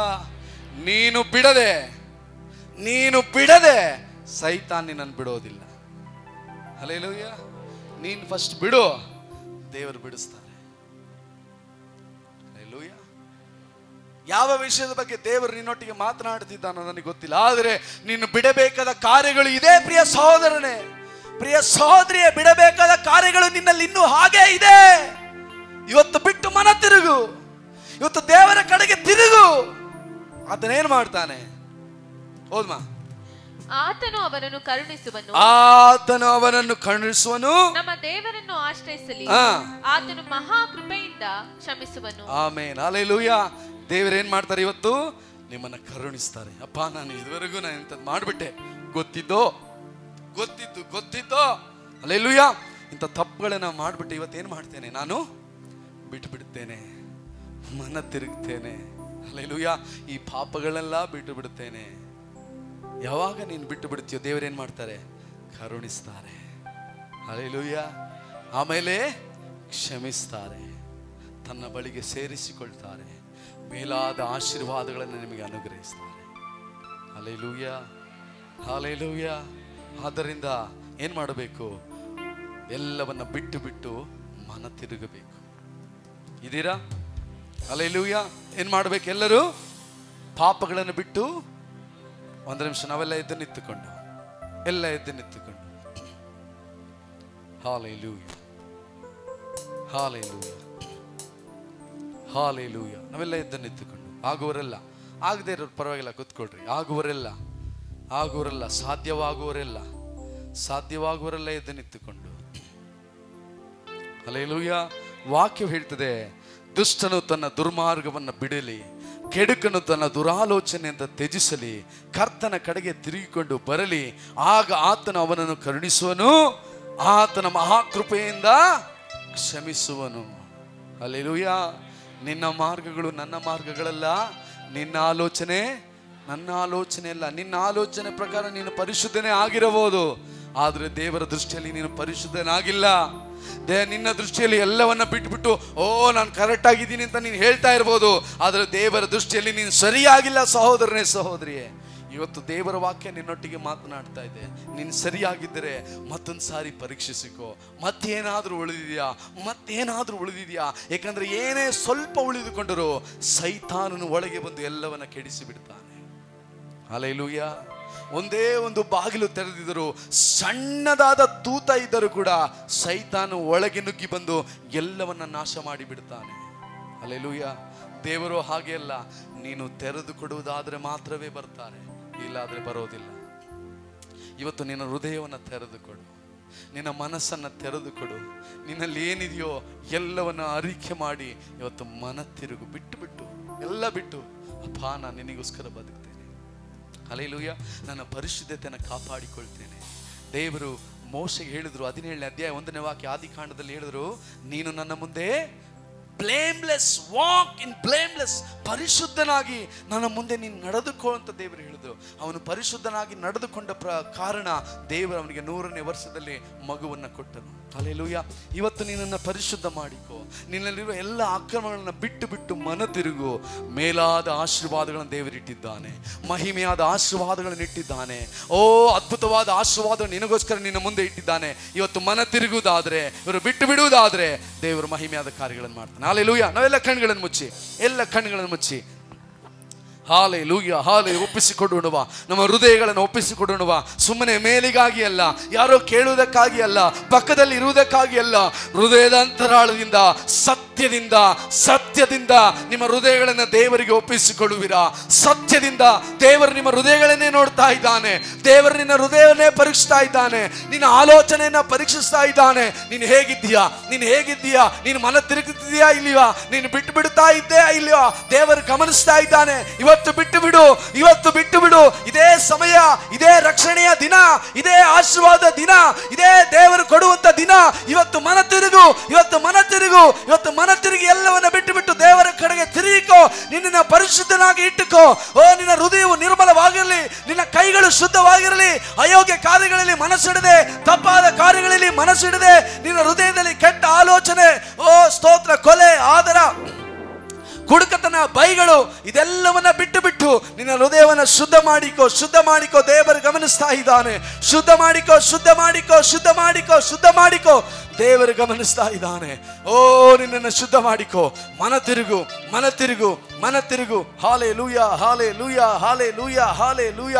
ನೀನು ಬಿಡದೆ ಸೈತಾನ್ ನಿನ್ನನ್ನು ಬಿಡೋದಿಲ್ಲ. ಹಲ್ಲೆಲೂಯಾ. ನೀನು ಫಸ್ಟ್ ಬಿಡು, ದೇವರು ಬಿಡಿಸ್ತಾರೆ. ಹಲ್ಲೆಲೂಯಾ. ಯಾವ ವಿಷಯದ ಬಗ್ಗೆ ದೇವರು ನಿನ್ನೊಟ್ಟಿಗೆ ಮಾತನಾಡ್ತಿದ್ದಾನೋ ನನಗೆ ಗೊತ್ತಿಲ್ಲ, ಆದರೆ ನೀನು ಬಿಡಬೇಕಾದ ಕಾರ್ಯಗಳು ಇದೆ. ಪ್ರಿಯ ಸಹೋದರನೇ, ಪ್ರಿಯ ಸಹೋದರಿಯೇ, ಬಿಡಬೇಕಾದ ಕಾರ್ಯಗಳು ನಿನ್ನಲ್ಲಿ ಇನ್ನೂ ಹಾಗೆ ಇದೆ. ಇವತ್ತು ಬಿಟ್ಟು ಮನ ತಿರುಗು, ಇವತ್ತು ದೇವರ ಕಡೆಗೆ ತಿರುಗು. ಆತನೇನು ಮಾಡ್ತಾನೆ? ಹೋದ್ಮಾ. ಆತನು ಅವನನ್ನು ಕರುಣಿಸುವನು. ನಮ್ಮ ದೇವರನ್ನು ಆಶ್ರಯಿಸಲಿ, ಆತನು ಮಹಾ ಕೃಪೆಯಿಂದ ಕ್ಷಮಿಸುವನು. ಆಮೆನ್. ಹಲ್ಲೆಲೂಯಾ. ದೇವರೇನ್ ಮಾಡ್ತಾರೆ? ಇವತ್ತು ನಿಮ್ಮನ್ನ ಕರುಣಿಸ್ತಾರೆ. ಅಪ್ಪ, ನಾನು ಇದುವರೆಗೂ ಇಂಥದ್ದು ಮಾಡ್ಬಿಟ್ಟೆ, ಗೊತ್ತಿದ್ದೋ. ಹಲ್ಲೆಲೂಯಾ. ಇಂಥ ತಪ್ಪುಗಳನ್ನ ಮಾಡ್ಬಿಟ್ಟೆ. ಇವತ್ತೇನ್ ಮಾಡ್ತೇನೆ? ನಾನು ಬಿಟ್ಟು ಬಿಡುತ್ತೇನೆ, ಮನ ತಿರುಗ್ತೇನೆ. ಹಲ್ಲೆಲೂಯಾ. ಈ ಪಾಪಗಳೆಲ್ಲ ಬಿಟ್ಟು ಬಿಡುತ್ತೇನೆ. ಯಾವಾಗ ನೀನು ಬಿಟ್ಟು ಬಿಡ್ತೀಯೋ ದೇವರೇನ್ ಮಾಡ್ತಾರೆ? ಕರುಣಿಸ್ತಾರೆ. ಹಲ್ಲೆಲೂಯಾ. ಆಮೇಲೆ ಕ್ಷಮಿಸ್ತಾರೆ, ತನ್ನ ಬಳಿಗೆ ಸೇರಿಸಿಕೊಳ್ತಾರೆ, ಮೇಲಾದ ಆಶೀರ್ವಾದಗಳನ್ನು ನಿಮಗೆ ಅನುಗ್ರಹಿಸ್ತಾರೆ. ಹಲ್ಲೆಲೂಯಾ. ಹಲ್ಲೆಲೂಯಾ. ಆದ್ದರಿಂದ ಏನ್ ಮಾಡಬೇಕು? ಎಲ್ಲವನ್ನ ಬಿಟ್ಟು ಮನ ತಿರುಗಬೇಕು. ಇದೀರಾ? ಹಲ್ಲೆಲೂಯಾ. ಏನ್ ಮಾಡ್ಬೇಕು? ಎಲ್ಲರೂ ಪಾಪಗಳನ್ನು ಬಿಟ್ಟು ಒಂದು ನಿಮಿಷ ನಾವೆಲ್ಲ ಎದ್ದು ನಿಂತುಕೊಂಡು ಹಲ್ಲೆಲೂಯಾ. ನಾವೆಲ್ಲ ಎದ್ದು ನಿಂತುಕೊಂಡು, ಆಗುವರೆಲ್ಲ, ಆಗದೆ ಇರೋರು ಪರವಾಗಿಲ್ಲ, ಕೂತ್ಕೊಳ್ರಿ. ಆಗುವರೆಲ್ಲ ಸಾಧ್ಯವಾಗುವರೆಲ್ಲ ಎದ್ದು ನಿಂತುಕೊಂಡು. ಹಲ್ಲೆಲೂಯಾ. ವಾಕ್ಯ ಹೇಳ್ತದೆ, ದುಷ್ಟನು ತನ್ನ ದುರ್ಮಾರ್ಗವನ್ನು ಬಿಡಲಿ, ಕೆಡುಕನು ತನ್ನ ದುರಾಲೋಚನೆಯಿಂದ ತ್ಯಜಿಸಲಿ, ಕರ್ತನ ಕಡೆಗೆ ತಿರುಗಿಕೊಂಡು ಬರಲಿ, ಆಗ ಆತನು ಅವನನ್ನು ಕರುಣಿಸುವನು, ಆತನ ಮಹಾಕೃಪೆಯಿಂದ ಕ್ಷಮಿಸುವನು. ಹಲ್ಲೆಲೂಯಾ. ನಿನ್ನ ಮಾರ್ಗಗಳು ನನ್ನ ಮಾರ್ಗಗಳಲ್ಲ, ನಿನ್ನ ಆಲೋಚನೆ ನನ್ನ ಆಲೋಚನೆ ಅಲ್ಲ. ನಿನ್ನ ಆಲೋಚನೆ ಪ್ರಕಾರ ನೀನು ಪರಿಶುದ್ಧನೇ ಆಗಿರಬಹುದು, ಆದರೆ ದೇವರ ದೃಷ್ಟಿಯಲ್ಲಿ ನೀನು ಪರಿಶುದ್ಧನಾಗಿಲ್ಲ. ನಿನ್ನ ದೃಷ್ಟಿಯಲ್ಲಿ ಎಲ್ಲವನ್ನ ಬಿಟ್ಬಿಟ್ಟು ನಾನು ಕರೆಕ್ಟ್ ಆಗಿದ್ದೀನಿ ಅಂತ ನೀನು ಹೇಳ್ತಾ ಇರ್ಬೋದು, ಆದರೆ ದೇವರ ದೃಷ್ಟಿಯಲ್ಲಿ ನೀನು ಸರಿಯಾಗಿಲ್ಲ. ಸಹೋದರನೇ, ಸಹೋದರಿಯೇ, ಇವತ್ತು ದೇವರ ವಾಕ್ಯ ನಿನ್ನೊಟ್ಟಿಗೆ ಮಾತನಾಡ್ತಾ ಇದೆ. ನೀನು ಸರಿಯಾಗಿದ್ದರೆ ಮತ್ತೊಂದು ಸಾರಿ ಪರೀಕ್ಷಿಸಿಕೋ. ಮತ್ತೇನಾದ್ರೂ ಉಳಿದಿದೆಯಾ? ಯಾಕಂದ್ರೆ ಏನೇ ಸ್ವಲ್ಪ ಉಳಿದುಕೊಂಡರೂ ಸೈತಾನನು ಒಳಗೆ ಬಂದು ಎಲ್ಲವನ್ನ ಕೆಡಿಸಿ ಬಿಡ್ತಾನೆ. ಹಲ್ಲೆಲೂಯಾ. ಒಂದೇ ಒಂದು ಬಾಗಿಲು ತೆರೆದಿದ್ದರು, ಸಣ್ಣದಾದ ತೂತ ಇದ್ದರೂ ಕೂಡ ಸೈತಾನು ಒಳಗೆ ನುಗ್ಗಿ ಬಂದು ಎಲ್ಲವನ್ನ ನಾಶ ಮಾಡಿ ಬಿಡ್ತಾನೆ. ಹಲ್ಲೆಲೂಯಾ. ದೇವರು ಹಾಗೆ ಅಲ್ಲ, ನೀನು ತೆರೆದು ಕೊಡುವುದಾದ್ರೆ ಮಾತ್ರವೇ ಬರ್ತಾರೆ, ಇಲ್ಲಾದ್ರೆ ಬರೋದಿಲ್ಲ. ಇವತ್ತು ನಿನ್ನ ಹೃದಯವನ್ನು ತೆರೆದುಕೊಡು, ನಿನ್ನ ಮನಸ್ಸನ್ನು ತೆರೆದುಕೊಡು. ನಿನ್ನಲ್ಲಿ ಏನಿದೆಯೋ ಎಲ್ಲವನ್ನ ಅರಿಕೆ ಮಾಡಿ ಇವತ್ತು ಮನ ತಿರುಗು. ಬಿಟ್ಟು ಎಲ್ಲ ಬಿಟ್ಟು, ಅಪ್ಪ, ನಾನು ನಿನಗೋಸ್ಕರ ಬದುಕ್ತೇನೆ. ಹಲ್ಲೆಲೂಯಾ. ನನ್ನ ಪರಿಶುದ್ಧತೆಯನ್ನು ಕಾಪಾಡಿಕೊಳ್ತೇನೆ. ದೇವರು ಮೋಶೆಗೆ ಹೇಳಿದ್ರು, 17ನೇ ಅಧ್ಯಾಯ 1ನೇ ವಾಕ್ಯ, ಆದಿಕಾಂಡದಲ್ಲಿ ಹೇಳಿದ್ರು, ನೀನು ನನ್ನ ಮುಂದೆ ಬ್ಲೇಮ್ಲೆಸ್, ವಾಕ್ ಇನ್ ಬ್ಲೇಮ್ಲೆಸ್, ಪರಿಶುದ್ಧನಾಗಿ ನನ್ನ ಮುಂದೆ ನೀನು ನಡೆದುಕೋ ಅಂತ ದೇವರು ಹೇಳಿದ್ರು. ಅವನು ಪರಿಶುದ್ಧನಾಗಿ ನಡೆದುಕೊಂಡ ಕಾರಣ ದೇವರು ಅವನಿಗೆ 100ನೇ ವರ್ಷದಲ್ಲಿ ಮಗುವನ್ನು ಕೊಟ್ಟನು. ಹಲ್ಲೆಲೂಯಾ. ಇವತ್ತು ನಿನ್ನನ್ನು ಪರಿಶುದ್ಧ ಮಾಡಿಕೋ. ನಿನ್ನಲ್ಲಿರುವ ಎಲ್ಲ ಅಕ್ರಮಗಳನ್ನು ಬಿಟ್ಟು ಮನ ತಿರುಗು. ಮೇಲಾದ ಆಶೀರ್ವಾದಗಳನ್ನು ದೇವರಿಟ್ಟಿದ್ದಾನೆ, ಮಹಿಮೆಯಾದ ಆಶೀರ್ವಾದಗಳನ್ನು ಇಟ್ಟಿದ್ದಾನೆ. ಅದ್ಭುತವಾದ ಆಶೀರ್ವಾದ ನಿನಗೋಸ್ಕರ ನಿನ್ನ ಮುಂದೆ ಇಟ್ಟಿದ್ದಾನೆ. ಇವತ್ತು ಮನ ತಿರುಗುವುದಾದ್ರೆ, ಇವರು ಬಿಟ್ಟು ಬಿಡುವುದಾದ್ರೆ ದೇವರು ಮಹಿಮೆಯಾದ ಕಾರ್ಯಗಳನ್ನು ಮಾಡ್ತಾನೆ. ಹಲ್ಲೆಲೂಯಾ. ನಾವೆಲ್ಲ ಕಣ್ಗಳನ್ನು ಮುಚ್ಚಿ ಹಲ್ಲೆಲೂಯಾ. ಒಪ್ಪಿಸಿಕೊಡೋಣವಾ, ನಮ್ಮ ಹೃದಯಗಳನ್ನು ಒಪ್ಪಿಸಿಕೊಡೋಣವಾ. ಸುಮ್ಮನೆ ಮೇಲಿಗಾಗಿ ಅಲ್ಲ, ಯಾರೋ ಕೇಳುವುದಕ್ಕಾಗಿ ಅಲ್ಲ, ಪಕ್ಕದಲ್ಲಿ ಇರುವುದಕ್ಕಾಗಿ ಅಲ್ಲ, ಹೃದಯದ ಅಂತರಾಳದಿಂದ ಸತ್ಯ ಸತ್ಯದಿಂದ ಸತ್ಯದಿಂದ ನಿಮ್ಮ ಹೃದಯಗಳನ್ನು ದೇವರಿಗೆ ಒಪ್ಪಿಸಿಕೊಳ್ಳುವಿರಾ? ಸತ್ಯದಿಂದ ದೇವರು ನಿಮ್ಮ ಹೃದಯಗಳನ್ನೇ ನೋಡ್ತಾ ಇದ್ದಾನೆ. ದೇವರು ನಿನ್ನ ಹೃದಯವನ್ನೇ ಪರೀಕ್ಷಿಸ್ತಾ ಇದ್ದಾನೆ. ನಿನ್ನ ಆಲೋಚನೆಯನ್ನ ಪರೀಕ್ಷಿಸ್ತಾ ಇದ್ದಾನೆ. ನೀನು ಹೇಗಿದ್ದೀಯಾ? ನೀನು ಹೇಗಿದ್ದೀಯಾ? ನೀನು ಮನ ತಿರುಗುತ್ತಿದೆಯಾ ಇಲ್ವಾ? ನೀನು ಬಿಟ್ಟು ಬಿಡ್ತಾ ಇದ್ದೀಯಾ ಇಲ್ವಾ? ದೇವರು ಗಮನಿಸ್ತಾ ಇದ್ದಾನೆ. ಇವತ್ತು ಬಿಟ್ಟು ಬಿಡು, ಇವತ್ತು ಬಿಟ್ಟು ಬಿಡು. ಇದೇ ಸಮಯ, ಇದೇ ರಕ್ಷಣೆಯ ದಿನ, ಇದೇ ಆಶೀರ್ವಾದ ದಿನ, ಇದೇ ದೇವರು ಕೊಡುವಂತ ದಿನ. ಇವತ್ತು ಮನ ತಿರುಗು, ಇವತ್ತು ಮನ ತಿರುಗು, ಇವತ್ತು ಮನ ತಿರುಗಿ ಎಲ್ಲವನ್ನ ಬಿಟ್ಟು ಬಿಟ್ಟು ದೇವರ ಕಡೆಗೆ ತಿರುಗಿಕೋ. ನಿನ್ನ ಪರಿಶುದ್ಧನಾಗಿ ಇಟ್ಟುಕೋ. ಓ, ನಿನ್ನ ಹೃದಯವು ನಿರ್ಮಲವಾಗಿರಲಿ, ನಿನ್ನ ಕೈಗಳು ಶುದ್ಧವಾಗಿರಲಿ. ಅಯೋಗ್ಯ ಕಾರ್ಯಗಳಲ್ಲಿ ಮನಸ್ಸಿಡದೆ, ತಪ್ಪಾದ ಕಾರ್ಯಗಳಲ್ಲಿ ಮನಸ್ಸಿಡದೆ, ನಿನ್ನ ಹೃದಯದಲ್ಲಿ ಕೆಟ್ಟ ಆಲೋಚನೆ, ಓ ಸ್ತೋತ್ರ, ಕೊಲೆ, ಆದರ, ಕುಡುಕತನ, ಬೈಗಳು, ಇದೆಲ್ಲವನ್ನ ಬಿಟ್ಟು ಬಿಟ್ಟು ನಿನ್ನ ಹೃದಯವನ್ನ ಶುದ್ಧ ಮಾಡಿಕೋ, ಶುದ್ಧ ಮಾಡಿಕೋ. ದೇವರು ಗಮನಿಸ್ತಾ ಇದ್ದಾನೆ. ಶುದ್ಧ ಮಾಡಿಕೋ, ಶುದ್ಧ ಮಾಡಿಕೋ, ಶುದ್ಧ ಮಾಡಿಕೋ, ಶುದ್ಧ ಮಾಡಿಕೋ. ದೇವರು ಗಮನಿಸ್ತಾ ಇದ್ದಾನೆ. ಓ, ನಿನ್ನನ್ನು ಶುದ್ಧ ಮಾಡಿಕೋ. ಮನ ತಿರುಗು, ಮನ ತಿರುಗು, ಮನ ತಿರುಗು. Hallelujah, hallelujah, hallelujah, hallelujah,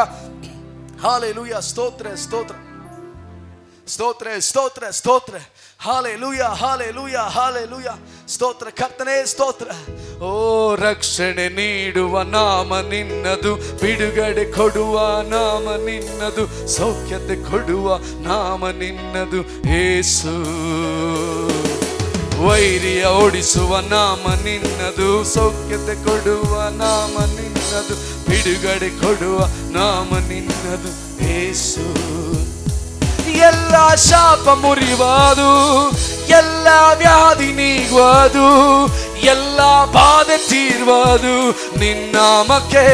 hallelujah. ಸ್ತೋತ್ರ, ಸ್ತೋತ್ರ, ಸ್ತೋತ್ರ, ಸ್ತೋತ್ರ, ಸ್ತೋತ್ರ. Hallelujah, hallelujah, hallelujah. ಸ್ತೋತ್ರ ಕರ್ತನೇ, ಸ್ತೋತ್ರ. ಓ, ರಕ್ಷಣೆ ನೀಡುವ ನಾಮ ನಿನ್ನದು, ಬಿಡುಗಡೆ ಕೊಡುವ ನಾಮ ನಿನ್ನದು, ಸೌಖ್ಯತೆ ಕೊಡುವ ನಾಮ ನಿನ್ನದು ಯೇಸು. ವೈರಿಯ ಓಡಿಸುವ ನಾಮ ನಿನ್ನದು, ಸೌಖ್ಯತೆ ಕೊಡುವ ನಾಮ ನಿನ್ನದು, ಬಿಡುಗಡೆ ಕೊಡುವ ನಾಮ ನಿನ್ನದು ಯೇಸು. ಎಲ್ಲ ಶಾಪ ಮುರಿಯುವುದು, ಎಲ್ಲ ವ್ಯಾಧಿ ನೀಗುವುದು, ಎಲ್ಲ ಬಾಧೆ ತೀರುವುದು ನಿನ್ನಾಮಕ್ಕೆ.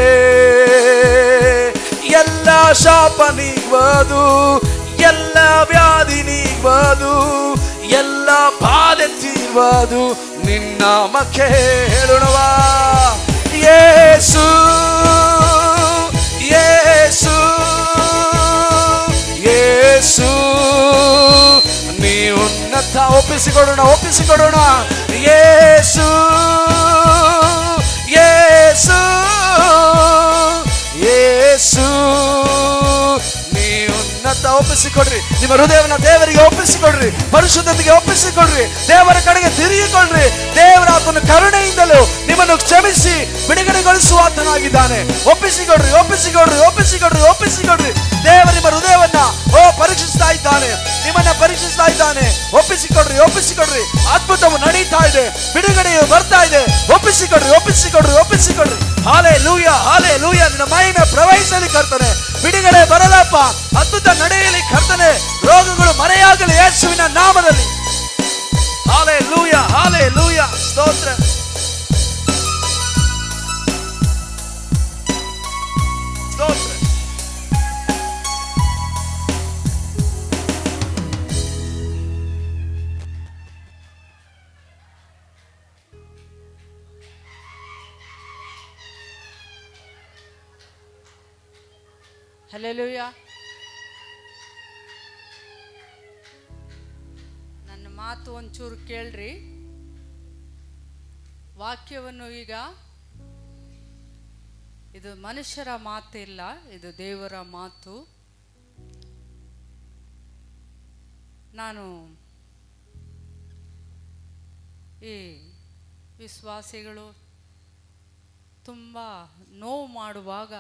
ಎಲ್ಲ ಶಾಪ ನೀಗುವುದು, ಎಲ್ಲ ವ್ಯಾಧಿ ನೀಗುವುದು, ಎಲ್ಲ ಬಾಧೆ ತೀರುವುದು ನಿನ್ನಾಮಕ್ಕೆ. ಹೇಳೋಣವಾ? ಯೇಸು, ಯೇಸು, ಯೇಸು, ನೀ ಉನ್ನತ. ಒಪ್ಪಿಸಿಕೊಡೋಣ, ಒಪ್ಪಿಸಿಕೊಡೋಣ. ಯೇಸು, ಯೇಸು, ಯೇಸು, ನೀ ಉನ್ನತ. ಒಪ್ಪಿಸಿಕೊಡ್ರಿ, ನಿಮ್ಮ ಹೃದಯವನ್ನು ದೇವರಿಗೆ ಒಪ್ಪಿಸಿಕೊಡ್ರಿ, ಪರಿಶುದ್ಧತೆಗೆ ಒಪ್ಪಿಸಿಕೊಡ್ರಿ, ದೇವರ ಕಡೆಗೆ ತಿರುಗಿಕೊಡ್ರಿ. ದೇವರ ಆತನ ಕರುಣೆಯಿಂದಲೂ ನಿಮ್ಮನ್ನು ಕ್ಷಮಿಸಿ ಬಿಡುಗಡೆಗೊಳಿಸುವ ಆತನಾಗಿದ್ದಾನೆ. ಒಪ್ಪಿಸಿಕೊಡ್ರಿ, ಒಪ್ಪಿಸಿಕೊಡ್ರಿ, ಒಪ್ಪಿಸಿಕೊಡ್ರಿ, ಒಪ್ಪಿಸಿಕೊಡ್ರಿ. ದೇವರು ನಿಮ್ಮ ಹೃದಯವನ್ನ ಪರೀಕ್ಷಿಸ್ತಾ ಇದ್ದಾನೆ, ನಿಮ್ಮನ್ನ ಪರೀಕ್ಷಿಸ್ತಾ ಇದ್ದಾನೆ. ಒಪ್ಪಿಸಿಕೊಡ್ರಿ, ಒಪ್ಪಿಸಿಕೊಡ್ರಿ. ಅದ್ಭುತವು ನಡೀತಾ ಇದೆ, ಬಿಡುಗಡೆಯು ಬರ್ತಾ ಇದೆ. ಒಪ್ಪಿಸಿಕೊಡ್ರಿ, ಒಪ್ಪಿಸಿಕೊಡ್ರಿ, ಒಪ್ಪಿಸಿಕೊಡ್ರಿ. Hallelujah, hallelujah. ನಿನ್ನ ಮಹಿಮೆ ಪ್ರವಹಿಸಲಿ ಕರ್ತನೆ, ಬಿಡುಗಡೆ ಬರಲಪ್ಪ, ಅದ್ಭುತ ನಡೆಯಲಿ ಕರ್ತನೆ, ರೋಗಗಳು ಮರೆಯಾಗಲಿ ಯೇಸುವಿನ ನಾಮದಲ್ಲಿ. Hallelujah, hallelujah. ಸ್ತೋತ್ರ, ಸ್ತೋತ್ರ. ಹಲ್ಲೆಲೂಯಾ. ನನ್ನ ಮಾತು ಒಂಚೂರು ಕೇಳ್ರಿ. ವಾಕ್ಯವನ್ನು ಈಗ ಇದು ಮನುಷ್ಯರ ಮಾತಿಲ್ಲ, ಇದು ದೇವರ ಮಾತು. ನಾನು ಈ ವಿಶ್ವಾಸಿಗಳು ತುಂಬ ನೋವು ಮಾಡುವಾಗ,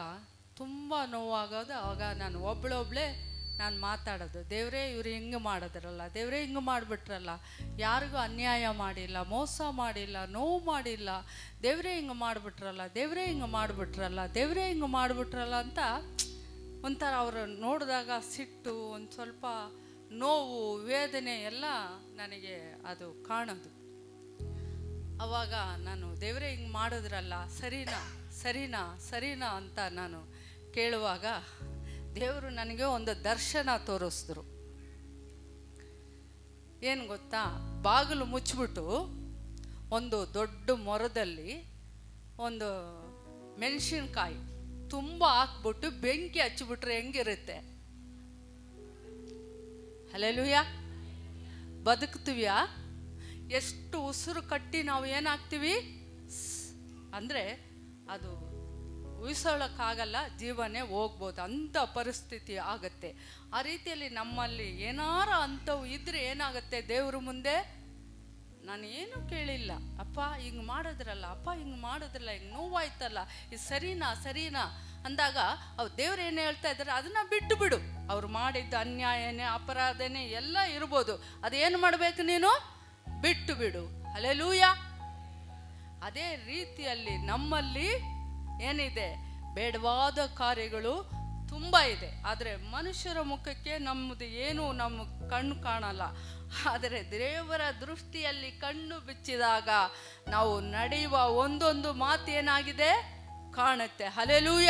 ತುಂಬ ನೋವಾಗೋದು, ಆವಾಗ ನಾನು ಒಬ್ಬಳೊಬ್ಳೆ ನಾನು ಮಾತಾಡೋದು, ದೇವರೇ ಇವ್ರು ಹಿಂಗೆ ಮಾಡಿದ್ರಲ್ಲ, ದೇವರೇ ಹಿಂಗೆ ಮಾಡಿಬಿಟ್ರಲ್ಲ, ಯಾರಿಗೂ ಅನ್ಯಾಯ ಮಾಡಿಲ್ಲ, ಮೋಸ ಮಾಡಿಲ್ಲ, ನೋವು ಮಾಡಿಲ್ಲ, ದೇವರೇ ಹಿಂಗೆ ಮಾಡಿಬಿಟ್ರಲ್ಲ, ದೇವರೇ ಹಿಂಗೆ ಮಾಡಿಬಿಟ್ರಲ್ಲ, ದೇವರೇ ಹಿಂಗೆ ಮಾಡಿಬಿಟ್ರಲ್ಲ ಅಂತ ಒಂಥರ ಅವರು ನೋಡಿದಾಗ ಸಿಟ್ಟು, ಒಂದು ಸ್ವಲ್ಪ ನೋವು, ವೇದನೆ ಎಲ್ಲ ನನಗೆ ಅದು ಕಾಣೋದು. ಆವಾಗ ನಾನು ದೇವರೇ ಹಿಂಗೆ ಮಾಡಿದ್ರಲ್ಲ, ಸರಿನಾ ಸರಿನಾ ಸರಿನಾ ಅಂತ ನಾನು ಕೇಳುವಾಗ ದೇವರು ನನಗೆ ಒಂದು ದರ್ಶನ ತೋರಿಸಿದ್ರು. ಏನು ಗೊತ್ತಾ, ಬಾಗಿಲು ಮುಚ್ಚಿಬಿಟ್ಟು ಒಂದು ದೊಡ್ಡ ಮೊರದಲ್ಲಿ ಒಂದು ಮೆಣಸಿನ್ಕಾಯಿ ತುಂಬ ಹಾಕ್ಬಿಟ್ಟು ಬೆಂಕಿ ಹಚ್ಚಿಬಿಟ್ರೆ ಹೆಂಗಿರುತ್ತೆ? ಹಲ್ಲೆಲೂಯಾ. ಬದುಕ್ತೀವ್ಯಾ? ಎಷ್ಟು ಉಸಿರು ಕಟ್ಟಿ ನಾವು ಏನಾಗ್ತೀವಿ ಅಂದರೆ ಅದು ಉಳಿಸೋಳಕ್ಕಾಗಲ್ಲ, ಜೀವನೇ ಹೋಗ್ಬೋದು, ಅಂಥ ಪರಿಸ್ಥಿತಿ ಆಗುತ್ತೆ. ಆ ರೀತಿಯಲ್ಲಿ ನಮ್ಮಲ್ಲಿ ಏನಾರ ಅಂಥವು ಇದ್ರೆ ಏನಾಗುತ್ತೆ, ದೇವ್ರ ಮುಂದೆ ನಾನು ಏನು ಕೇಳಿಲ್ಲ. ಅಪ್ಪ ಹಿಂಗೆ ಮಾಡಿದ್ರಲ್ಲ, ಅಪ್ಪ ಹಿಂಗೆ ಮಾಡಿದ್ರಲ್ಲ, ಹಿಂಗೆ ನೋವಾಯ್ತಲ್ಲ, ಇದು ಸರಿನಾ ಅಂದಾಗ ಅವ್ರು ದೇವ್ರು ಏನು ಹೇಳ್ತಾ ಇದ್ದಾರೆ, ಅದನ್ನ ಬಿಟ್ಟು ಬಿಡು. ಅವ್ರು ಮಾಡಿದ್ದು ಅನ್ಯಾಯನೇ ಅಪರಾಧನೇ ಎಲ್ಲ ಇರ್ಬೋದು, ಅದೇನು ಮಾಡಬೇಕು, ನೀನು ಬಿಟ್ಟು ಬಿಡು. ಹಲ್ಲೆಲೂಯ. ಅದೇ ರೀತಿಯಲ್ಲಿ ನಮ್ಮಲ್ಲಿ ಏನಿದೆ, ಬೇಡವಾದ ಕಾರ್ಯಗಳು ತುಂಬ ಇದೆ. ಆದರೆ ಮನುಷ್ಯರ ಮುಖಕ್ಕೆ ನಮ್ಮದು ಏನು ನಮ್ಮ ಕಣ್ಣು ಕಾಣಲ್ಲ. ಆದರೆ ದೇವರ ದೃಷ್ಟಿಯಲ್ಲಿ ಕಣ್ಣು ಬಿಚ್ಚಿದಾಗ ನಾವು ನಡೆಯುವ ಒಂದೊಂದು ಮಾತು ಏನಾಗಿದೆ ಕಾಣುತ್ತೆ. ಹಲ್ಲೆಲೂಯ.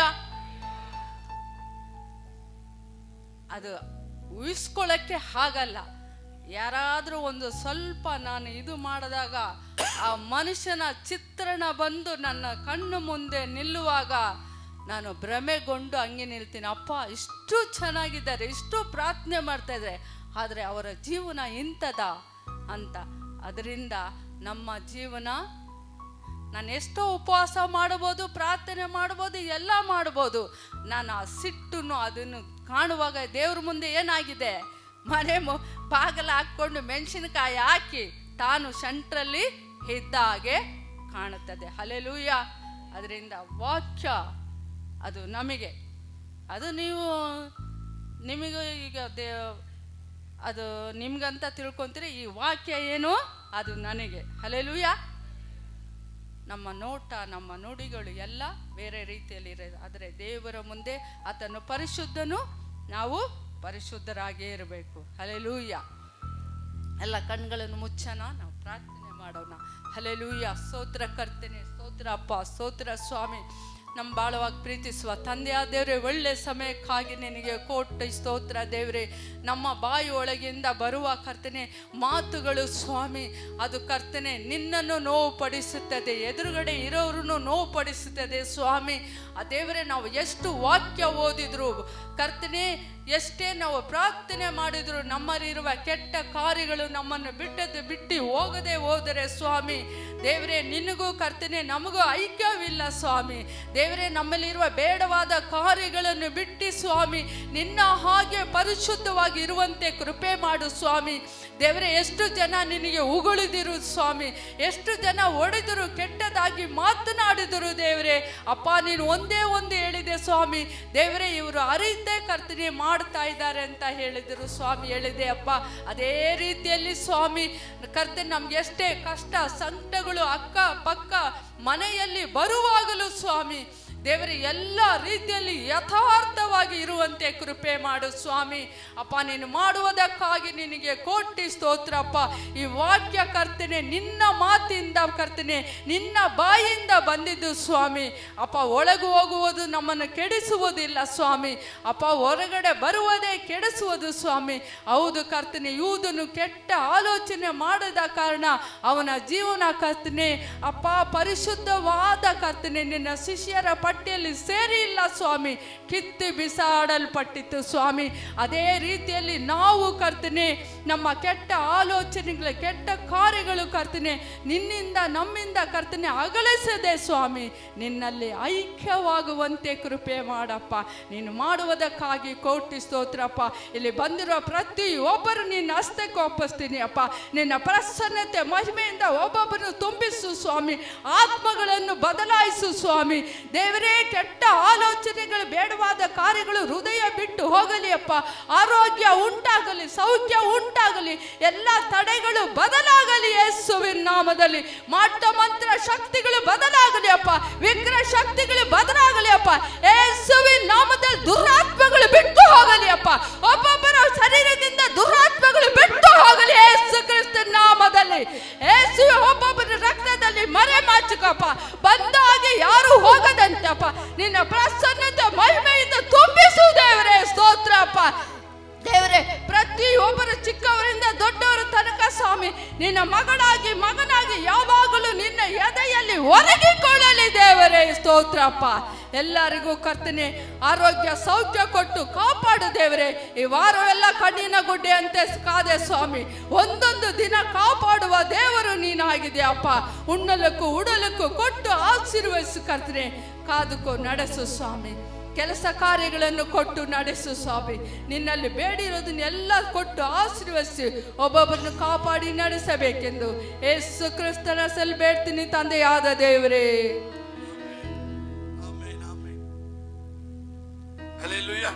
ಅದು ಊಹಿಸ್ಕೊಳ್ಳಕ್ಕೆ ಆಗಲ್ಲ. ಯಾರಾದರೂ ಒಂದು ಸ್ವಲ್ಪ ನಾನು ಇದು ಮಾಡಿದಾಗ ಆ ಮನುಷ್ಯನ ಚಿತ್ರಣ ಬಂದು ನನ್ನ ಕಣ್ಣು ಮುಂದೆ ನಿಲ್ಲುವಾಗ ನಾನು ಭ್ರಮೆಗೊಂಡು ಹಂಗೆ ನಿಲ್ತೀನಿ. ಅಪ್ಪ ಇಷ್ಟು ಚೆನ್ನಾಗಿದ್ದಾರೆ, ಇಷ್ಟು ಪ್ರಾರ್ಥನೆ ಮಾಡ್ತಾ ಇದ್ದಾರೆ, ಆದರೆ ಅವರ ಜೀವನ ಇಂಥದ ಅಂತ. ಅದರಿಂದ ನಮ್ಮ ಜೀವನ, ನಾನು ಎಷ್ಟೋ ಉಪವಾಸ ಮಾಡ್ಬೋದು, ಪ್ರಾರ್ಥನೆ ಮಾಡ್ಬೋದು, ಎಲ್ಲ ಮಾಡ್ಬೋದು, ನಾನು ಆ ಸಿಟ್ಟನ್ನು ಅದನ್ನು ಕಾಣುವಾಗ ದೇವ್ರ ಮುಂದೆ ಏನಾಗಿದೆ, ಮನೆ ಬಾಗಲ ಹಾಕ್ಕೊಂಡು ಮೆಣಸಿನಕಾಯಿ ಹಾಕಿ ತಾನು ಸೆಂಟ್ರಲ್ಲಿ ಇದ್ದ ಹಾಗೆ ಕಾಣುತ್ತದೆ. ಹಲ್ಲೆಲೂಯ. ಅದರಿಂದ ವಾಕ್ಯ ಅದು ನಮಗೆ, ಅದು ನಿಮಗೆ ಈಗ ಅದು ನಿಮ್ಗಂತ ತಿಳ್ಕೊಂತೀರಿ. ಈ ವಾಕ್ಯ ಏನು, ಅದು ನನಗೆ. ಹಲ್ಲೆಲೂಯ. ನಮ್ಮ ನೋಟ, ನಮ್ಮ ನುಡಿಗಳು ಎಲ್ಲ ಬೇರೆ ರೀತಿಯಲ್ಲಿ ಇರೋದು. ಆದರೆ ದೇವರ ಮುಂದೆ ಆತನು ಪರಿಶುದ್ಧನು, ನಾವು ಪರಿಶುದ್ಧರಾಗೇ ಇರಬೇಕು. ಹಲ್ಲೆಲೂಯ. ಎಲ್ಲ ಕಣ್ಗಳನ್ನು ಮುಚ್ಚೋಣ, ನಾವು ಪ್ರಾರ್ಥನೆ ಮಾಡೋಣ. ಹಲ್ಲೆಲೂಯ. ಸ್ತೋತ್ರ ಕರ್ತನೆ, ಸ್ತೋತ್ರ ಅಪ್ಪ, ಸ್ತೋತ್ರ ಸ್ವಾಮಿ. ನಮ್ಮ ಬಾಳವಾಗಿ ಪ್ರೀತಿಸುವ ತಂದೆಯ ದೇವರೇ, ಒಳ್ಳೆ ಸಮಯಕ್ಕಾಗಿ ನಿನಗೆ ಕೋಟಿ ಸ್ತೋತ್ರ ದೇವರೇ. ನಮ್ಮ ಬಾಯಿ ಒಳಗಿಂದ ಬರುವ ಕರ್ತನೆ ಮಾತುಗಳು ಸ್ವಾಮಿ, ಅದು ಕರ್ತನೆ ನಿನ್ನನ್ನು ನೋವು ಪಡಿಸುತ್ತದೆ, ಎದುರುಗಡೆ ಇರೋರನ್ನು ನೋವು ಪಡಿಸುತ್ತದೆ ಸ್ವಾಮಿ. ಆ ದೇವರೇ, ನಾವು ಎಷ್ಟು ವಾಕ್ಯ ಓದಿದ್ರು ಕರ್ತನೆ, ಎಷ್ಟೇ ನಾವು ಪ್ರಾರ್ಥನೆ ಮಾಡಿದ್ರು, ನಮ್ಮಲ್ಲಿರುವ ಕೆಟ್ಟ ಕಾರ್ಯಗಳು ನಮ್ಮನ್ನು ಬಿಟ್ಟು ಹೋಗದೆ ಹೋದರೆ ಸ್ವಾಮಿ ದೇವರೇ, ನಿನಗೂ ಕರ್ತನೆ ನಮಗೂ ಐಕ್ಯವಿಲ್ಲ ಸ್ವಾಮಿ ದೇವರೇ. ನಮ್ಮಲ್ಲಿರುವ ಬೇಡವಾದ ಕಾರ್ಯಗಳನ್ನು ಬಿಟ್ಟು ಸ್ವಾಮಿ ನಿನ್ನ ಹಾಗೆ ಪರಿಶುದ್ಧವಾಗಿ ಇರುವಂತೆ ಕೃಪೆ ಮಾಡು ಸ್ವಾಮಿ ದೇವರೇ. ಎಷ್ಟು ಜನ ನಿನಗೆ ಉಗುಳಿದಿರು ಸ್ವಾಮಿ, ಎಷ್ಟು ಜನ ಹೊಡೆದರು, ಕೆಟ್ಟದಾಗಿ ಮಾತನಾಡಿದರು ದೇವರೇ. ಅಪ್ಪ, ನೀನು ಒಂದೇ ಒಂದು ಹೇಳಿದೆ ಸ್ವಾಮಿ ದೇವರೇ, ಇವರು ಅರಿತೇ ಕರ್ತನೆ ಮಾಡ್ತಾ ಇದ್ದಾರೆ ಅಂತ ಹೇಳಿದರು ಸ್ವಾಮಿ, ಹೇಳಿದೆ ಅಪ್ಪ. ಅದೇ ರೀತಿಯಲ್ಲಿ ಸ್ವಾಮಿ ಕರ್ತನೆ, ನಮ್ಗೆ ಎಷ್ಟೇ ಕಷ್ಟ ಸಂಕಟಗಳು ಅಕ್ಕ ಪಕ್ಕ ಮನೆಯಲ್ಲಿ ಬರುವಾಗಲೂ ಸ್ವಾಮಿ ದೇವರೇ, ಎಲ್ಲ ರೀತಿಯಲ್ಲಿ ಯಥಾರ್ಥವಾಗಿ ಇರುವಂತೆ ಕೃಪೆ ಮಾಡು ಸ್ವಾಮಿ. ಅಪ್ಪ, ನೀನು ಮಾಡುವುದಕ್ಕಾಗಿ ನಿನಗೆ ಕೋಟಿ ಸ್ತೋತ್ರ ಅಪ್ಪ. ಈ ವಾಕ್ಯ ಕರ್ತನೆ ನಿನ್ನ ಮಾತಿಂದ ಕರ್ತನೆ, ನಿನ್ನ ಬಾಯಿಂದ ಬಂದಿದ್ದು ಸ್ವಾಮಿ. ಅಪ್ಪ, ಒಳಗು ಹೋಗುವುದು ನಮ್ಮನ್ನು ಕೆಡಿಸುವುದಿಲ್ಲ ಸ್ವಾಮಿ. ಅಪ್ಪ, ಹೊರಗಡೆ ಬರುವುದೇ ಕೆಡಿಸುವುದು ಸ್ವಾಮಿ. ಹೌದು ಕರ್ತನೆ, ಯೂದನು ಕೆಟ್ಟ ಆಲೋಚನೆ ಮಾಡದ ಕಾರಣ ಅವನ ಜೀವನ ಕರ್ತನೆ ಅಪ್ಪ ಪರಿಶುದ್ಧವಾದ ಕರ್ತನೆ ನಿನ್ನ ಶಿಷ್ಯರ ಪಟ್ಟಿಯಲ್ಲಿ ಸೇರಿ ಇಲ್ಲ ಸ್ವಾಮಿ, ಕಿತ್ತು ಬಿಸಾಡಲ್ಪಟ್ಟಿತ್ತು ಸ್ವಾಮಿ. ಅದೇ ರೀತಿಯಲ್ಲಿ ನಾವು ಕರ್ತನೆ ನಮ್ಮ ಕೆಟ್ಟ ಆಲೋಚನೆಗಳು, ಕೆಟ್ಟ ಕಾರ್ಯಗಳು ಕರ್ತನೆ ನಿನ್ನಿಂದ ನಮ್ಮಿಂದ ಕರ್ತನೆ ಅಗಲಿಸದೆ ಸ್ವಾಮಿ ನಿನ್ನಲ್ಲಿ ಐಕ್ಯವಾಗುವಂತೆ ಕೃಪೆ ಮಾಡಪ್ಪ. ನೀನು ಮಾಡುವುದಕ್ಕಾಗಿ ಕೋಟಿ ಸ್ತೋತ್ರಪ್ಪ. ಇಲ್ಲಿ ಬಂದಿರುವ ಪ್ರತಿಯೊಬ್ಬರು ನಿನ್ನ ಹಸ್ತಕ್ಕೆ ಒಪ್ಪಿಸ್ತೀನಿ ಅಪ್ಪ. ನಿನ್ನ ಪ್ರಸನ್ನತೆ ಮಹಿಮೆಯಿಂದ ಒಬ್ಬೊಬ್ಬರನ್ನು ತುಂಬಿಸು ಸ್ವಾಮಿ, ಆತ್ಮಗಳನ್ನು ಬದಲಾಯಿಸು ಸ್ವಾಮಿ ದೇವರೇ. ಕೆಟ್ಟ ಆಲೋಚನೆಗಳು, ಬೇಡವಾದ ಕಾರ್ಯಗಳು ಹೃದಯ ಬಿಟ್ಟು ಹೋಗಲಿ ಅಪ್ಪ. ಆರೋಗ್ಯ ಉಂಟಾಗಲಿ, ಸೌಖ್ಯ ಉಂಟಾಗಲಿ, ಎಲ್ಲ ತಡೆಗಳು ಬದಲಾಗಲಿ ಯೇಸುವಿನ ನಾಮದಲ್ಲಿ. ಮಾಟ ಮಂತ್ರ ಶಕ್ತಿಗಳು ಬದಲಾಗಲಿ ಅಪ್ಪ, ವಿಗ್ರಹ ಶಕ್ತಿಗಳು ಬದಲಾಗಲಿ ಅಪ್ಪ. ಯೇಸುವಿನ ನಾಮದಲ್ಲಿ ದುರಾತ್ಮಗಳು ಬಿಟ್ಟು ಹೋಗಲಿ ಅಪ್ಪ. ಒಬ್ಬೊಬ್ಬರ ಶರೀರದಿಂದ ದುರಾತ್ಮಗಳು ಬಿಟ್ಟು ಹೋಗಲಿ ಯೇಸು ಕ್ರಿಸ್ತನ ನಾಮದಲ್ಲಿ. ಯೇಸು ಒಬ್ಬೊಬ್ಬರ ರಕ್ತದಲ್ಲಿ ಮರೆ ಮಾಚುಕಪ್ಪ, ಬಂದಾಗೆ ಯಾರು ಹೋಗದಂತಪ್ಪ. ನಿನ್ನ ಪ್ರಸನ್ನತೆ ಮಹಿಮೆಯಿಂದ ತುಂಬಿಸು ದೇವರೇ. ಸ್ತೋತ್ರ ಅಪ್ಪ ದೇವರೇ. ಪ್ರತಿಯೊಬ್ಬರು ಚಿಕ್ಕವರಿಂದ ದೊಡ್ಡವರ ತನಕ ಸ್ವಾಮಿ ನಿನ್ನ ಮಗನಾಗಿ ಯಾವಾಗಲೂ ನಿನ್ನ ಎದೆಯಲ್ಲಿ ಒರಗಿಕೊಳ್ಳಲಿ ದೇವರೇ. ಸ್ತೋತ್ರ ಅಪ್ಪ. ಎಲ್ಲರಿಗೂ ಕರ್ತನೆ ಆರೋಗ್ಯ ಸೌಖ್ಯ ಕೊಟ್ಟು ಕಾಪಾಡು ದೇವರೇ. ಈ ವಾರವೆಲ್ಲ ಕಣ್ಣಿನ ಗುಡ್ಡೆ ಅಂತೆ ಕಾದೆ ಸ್ವಾಮಿ, ಒಂದೊಂದು ದಿನ ಕಾಪಾಡುವ ದೇವರು ನೀನಾಗಿದೆ ಅಪ್ಪ. ಉಣ್ಣಲಕ್ಕೂ ಉಡಲಕ್ಕೂ ಕೊಟ್ಟು ಆಶೀರ್ವದಿಸು ಕರ್ತನೆ. ಕಾದುಕೋ ನಡೆಸು ಸ್ವಾಮಿ. ಕೆಲಸ ಕಾರ್ಯಗಳನ್ನು ಕೊಟ್ಟು ನಡೆಸು ಸ್ವಾಮಿ. ನಿನ್ನಲ್ಲಿ ಬೇಡಿರೋದನ್ನೆಲ್ಲ ಕೊಟ್ಟು ಆಶೀರ್ವದಿಸಿ ಒಬ್ಬೊಬ್ಬರನ್ನು ಕಾಪಾಡಿ ನಡೆಸಬೇಕೆಂದು ಯೇಸು ಕ್ರಿಸ್ತನ ಹೆಸರಲ್ಲಿ ಬೇಡ್ತೀನಿ ತಂದೆಯಾದ ದೇವರೇ. ಹಲ್ಲೆಲೂಯಾ.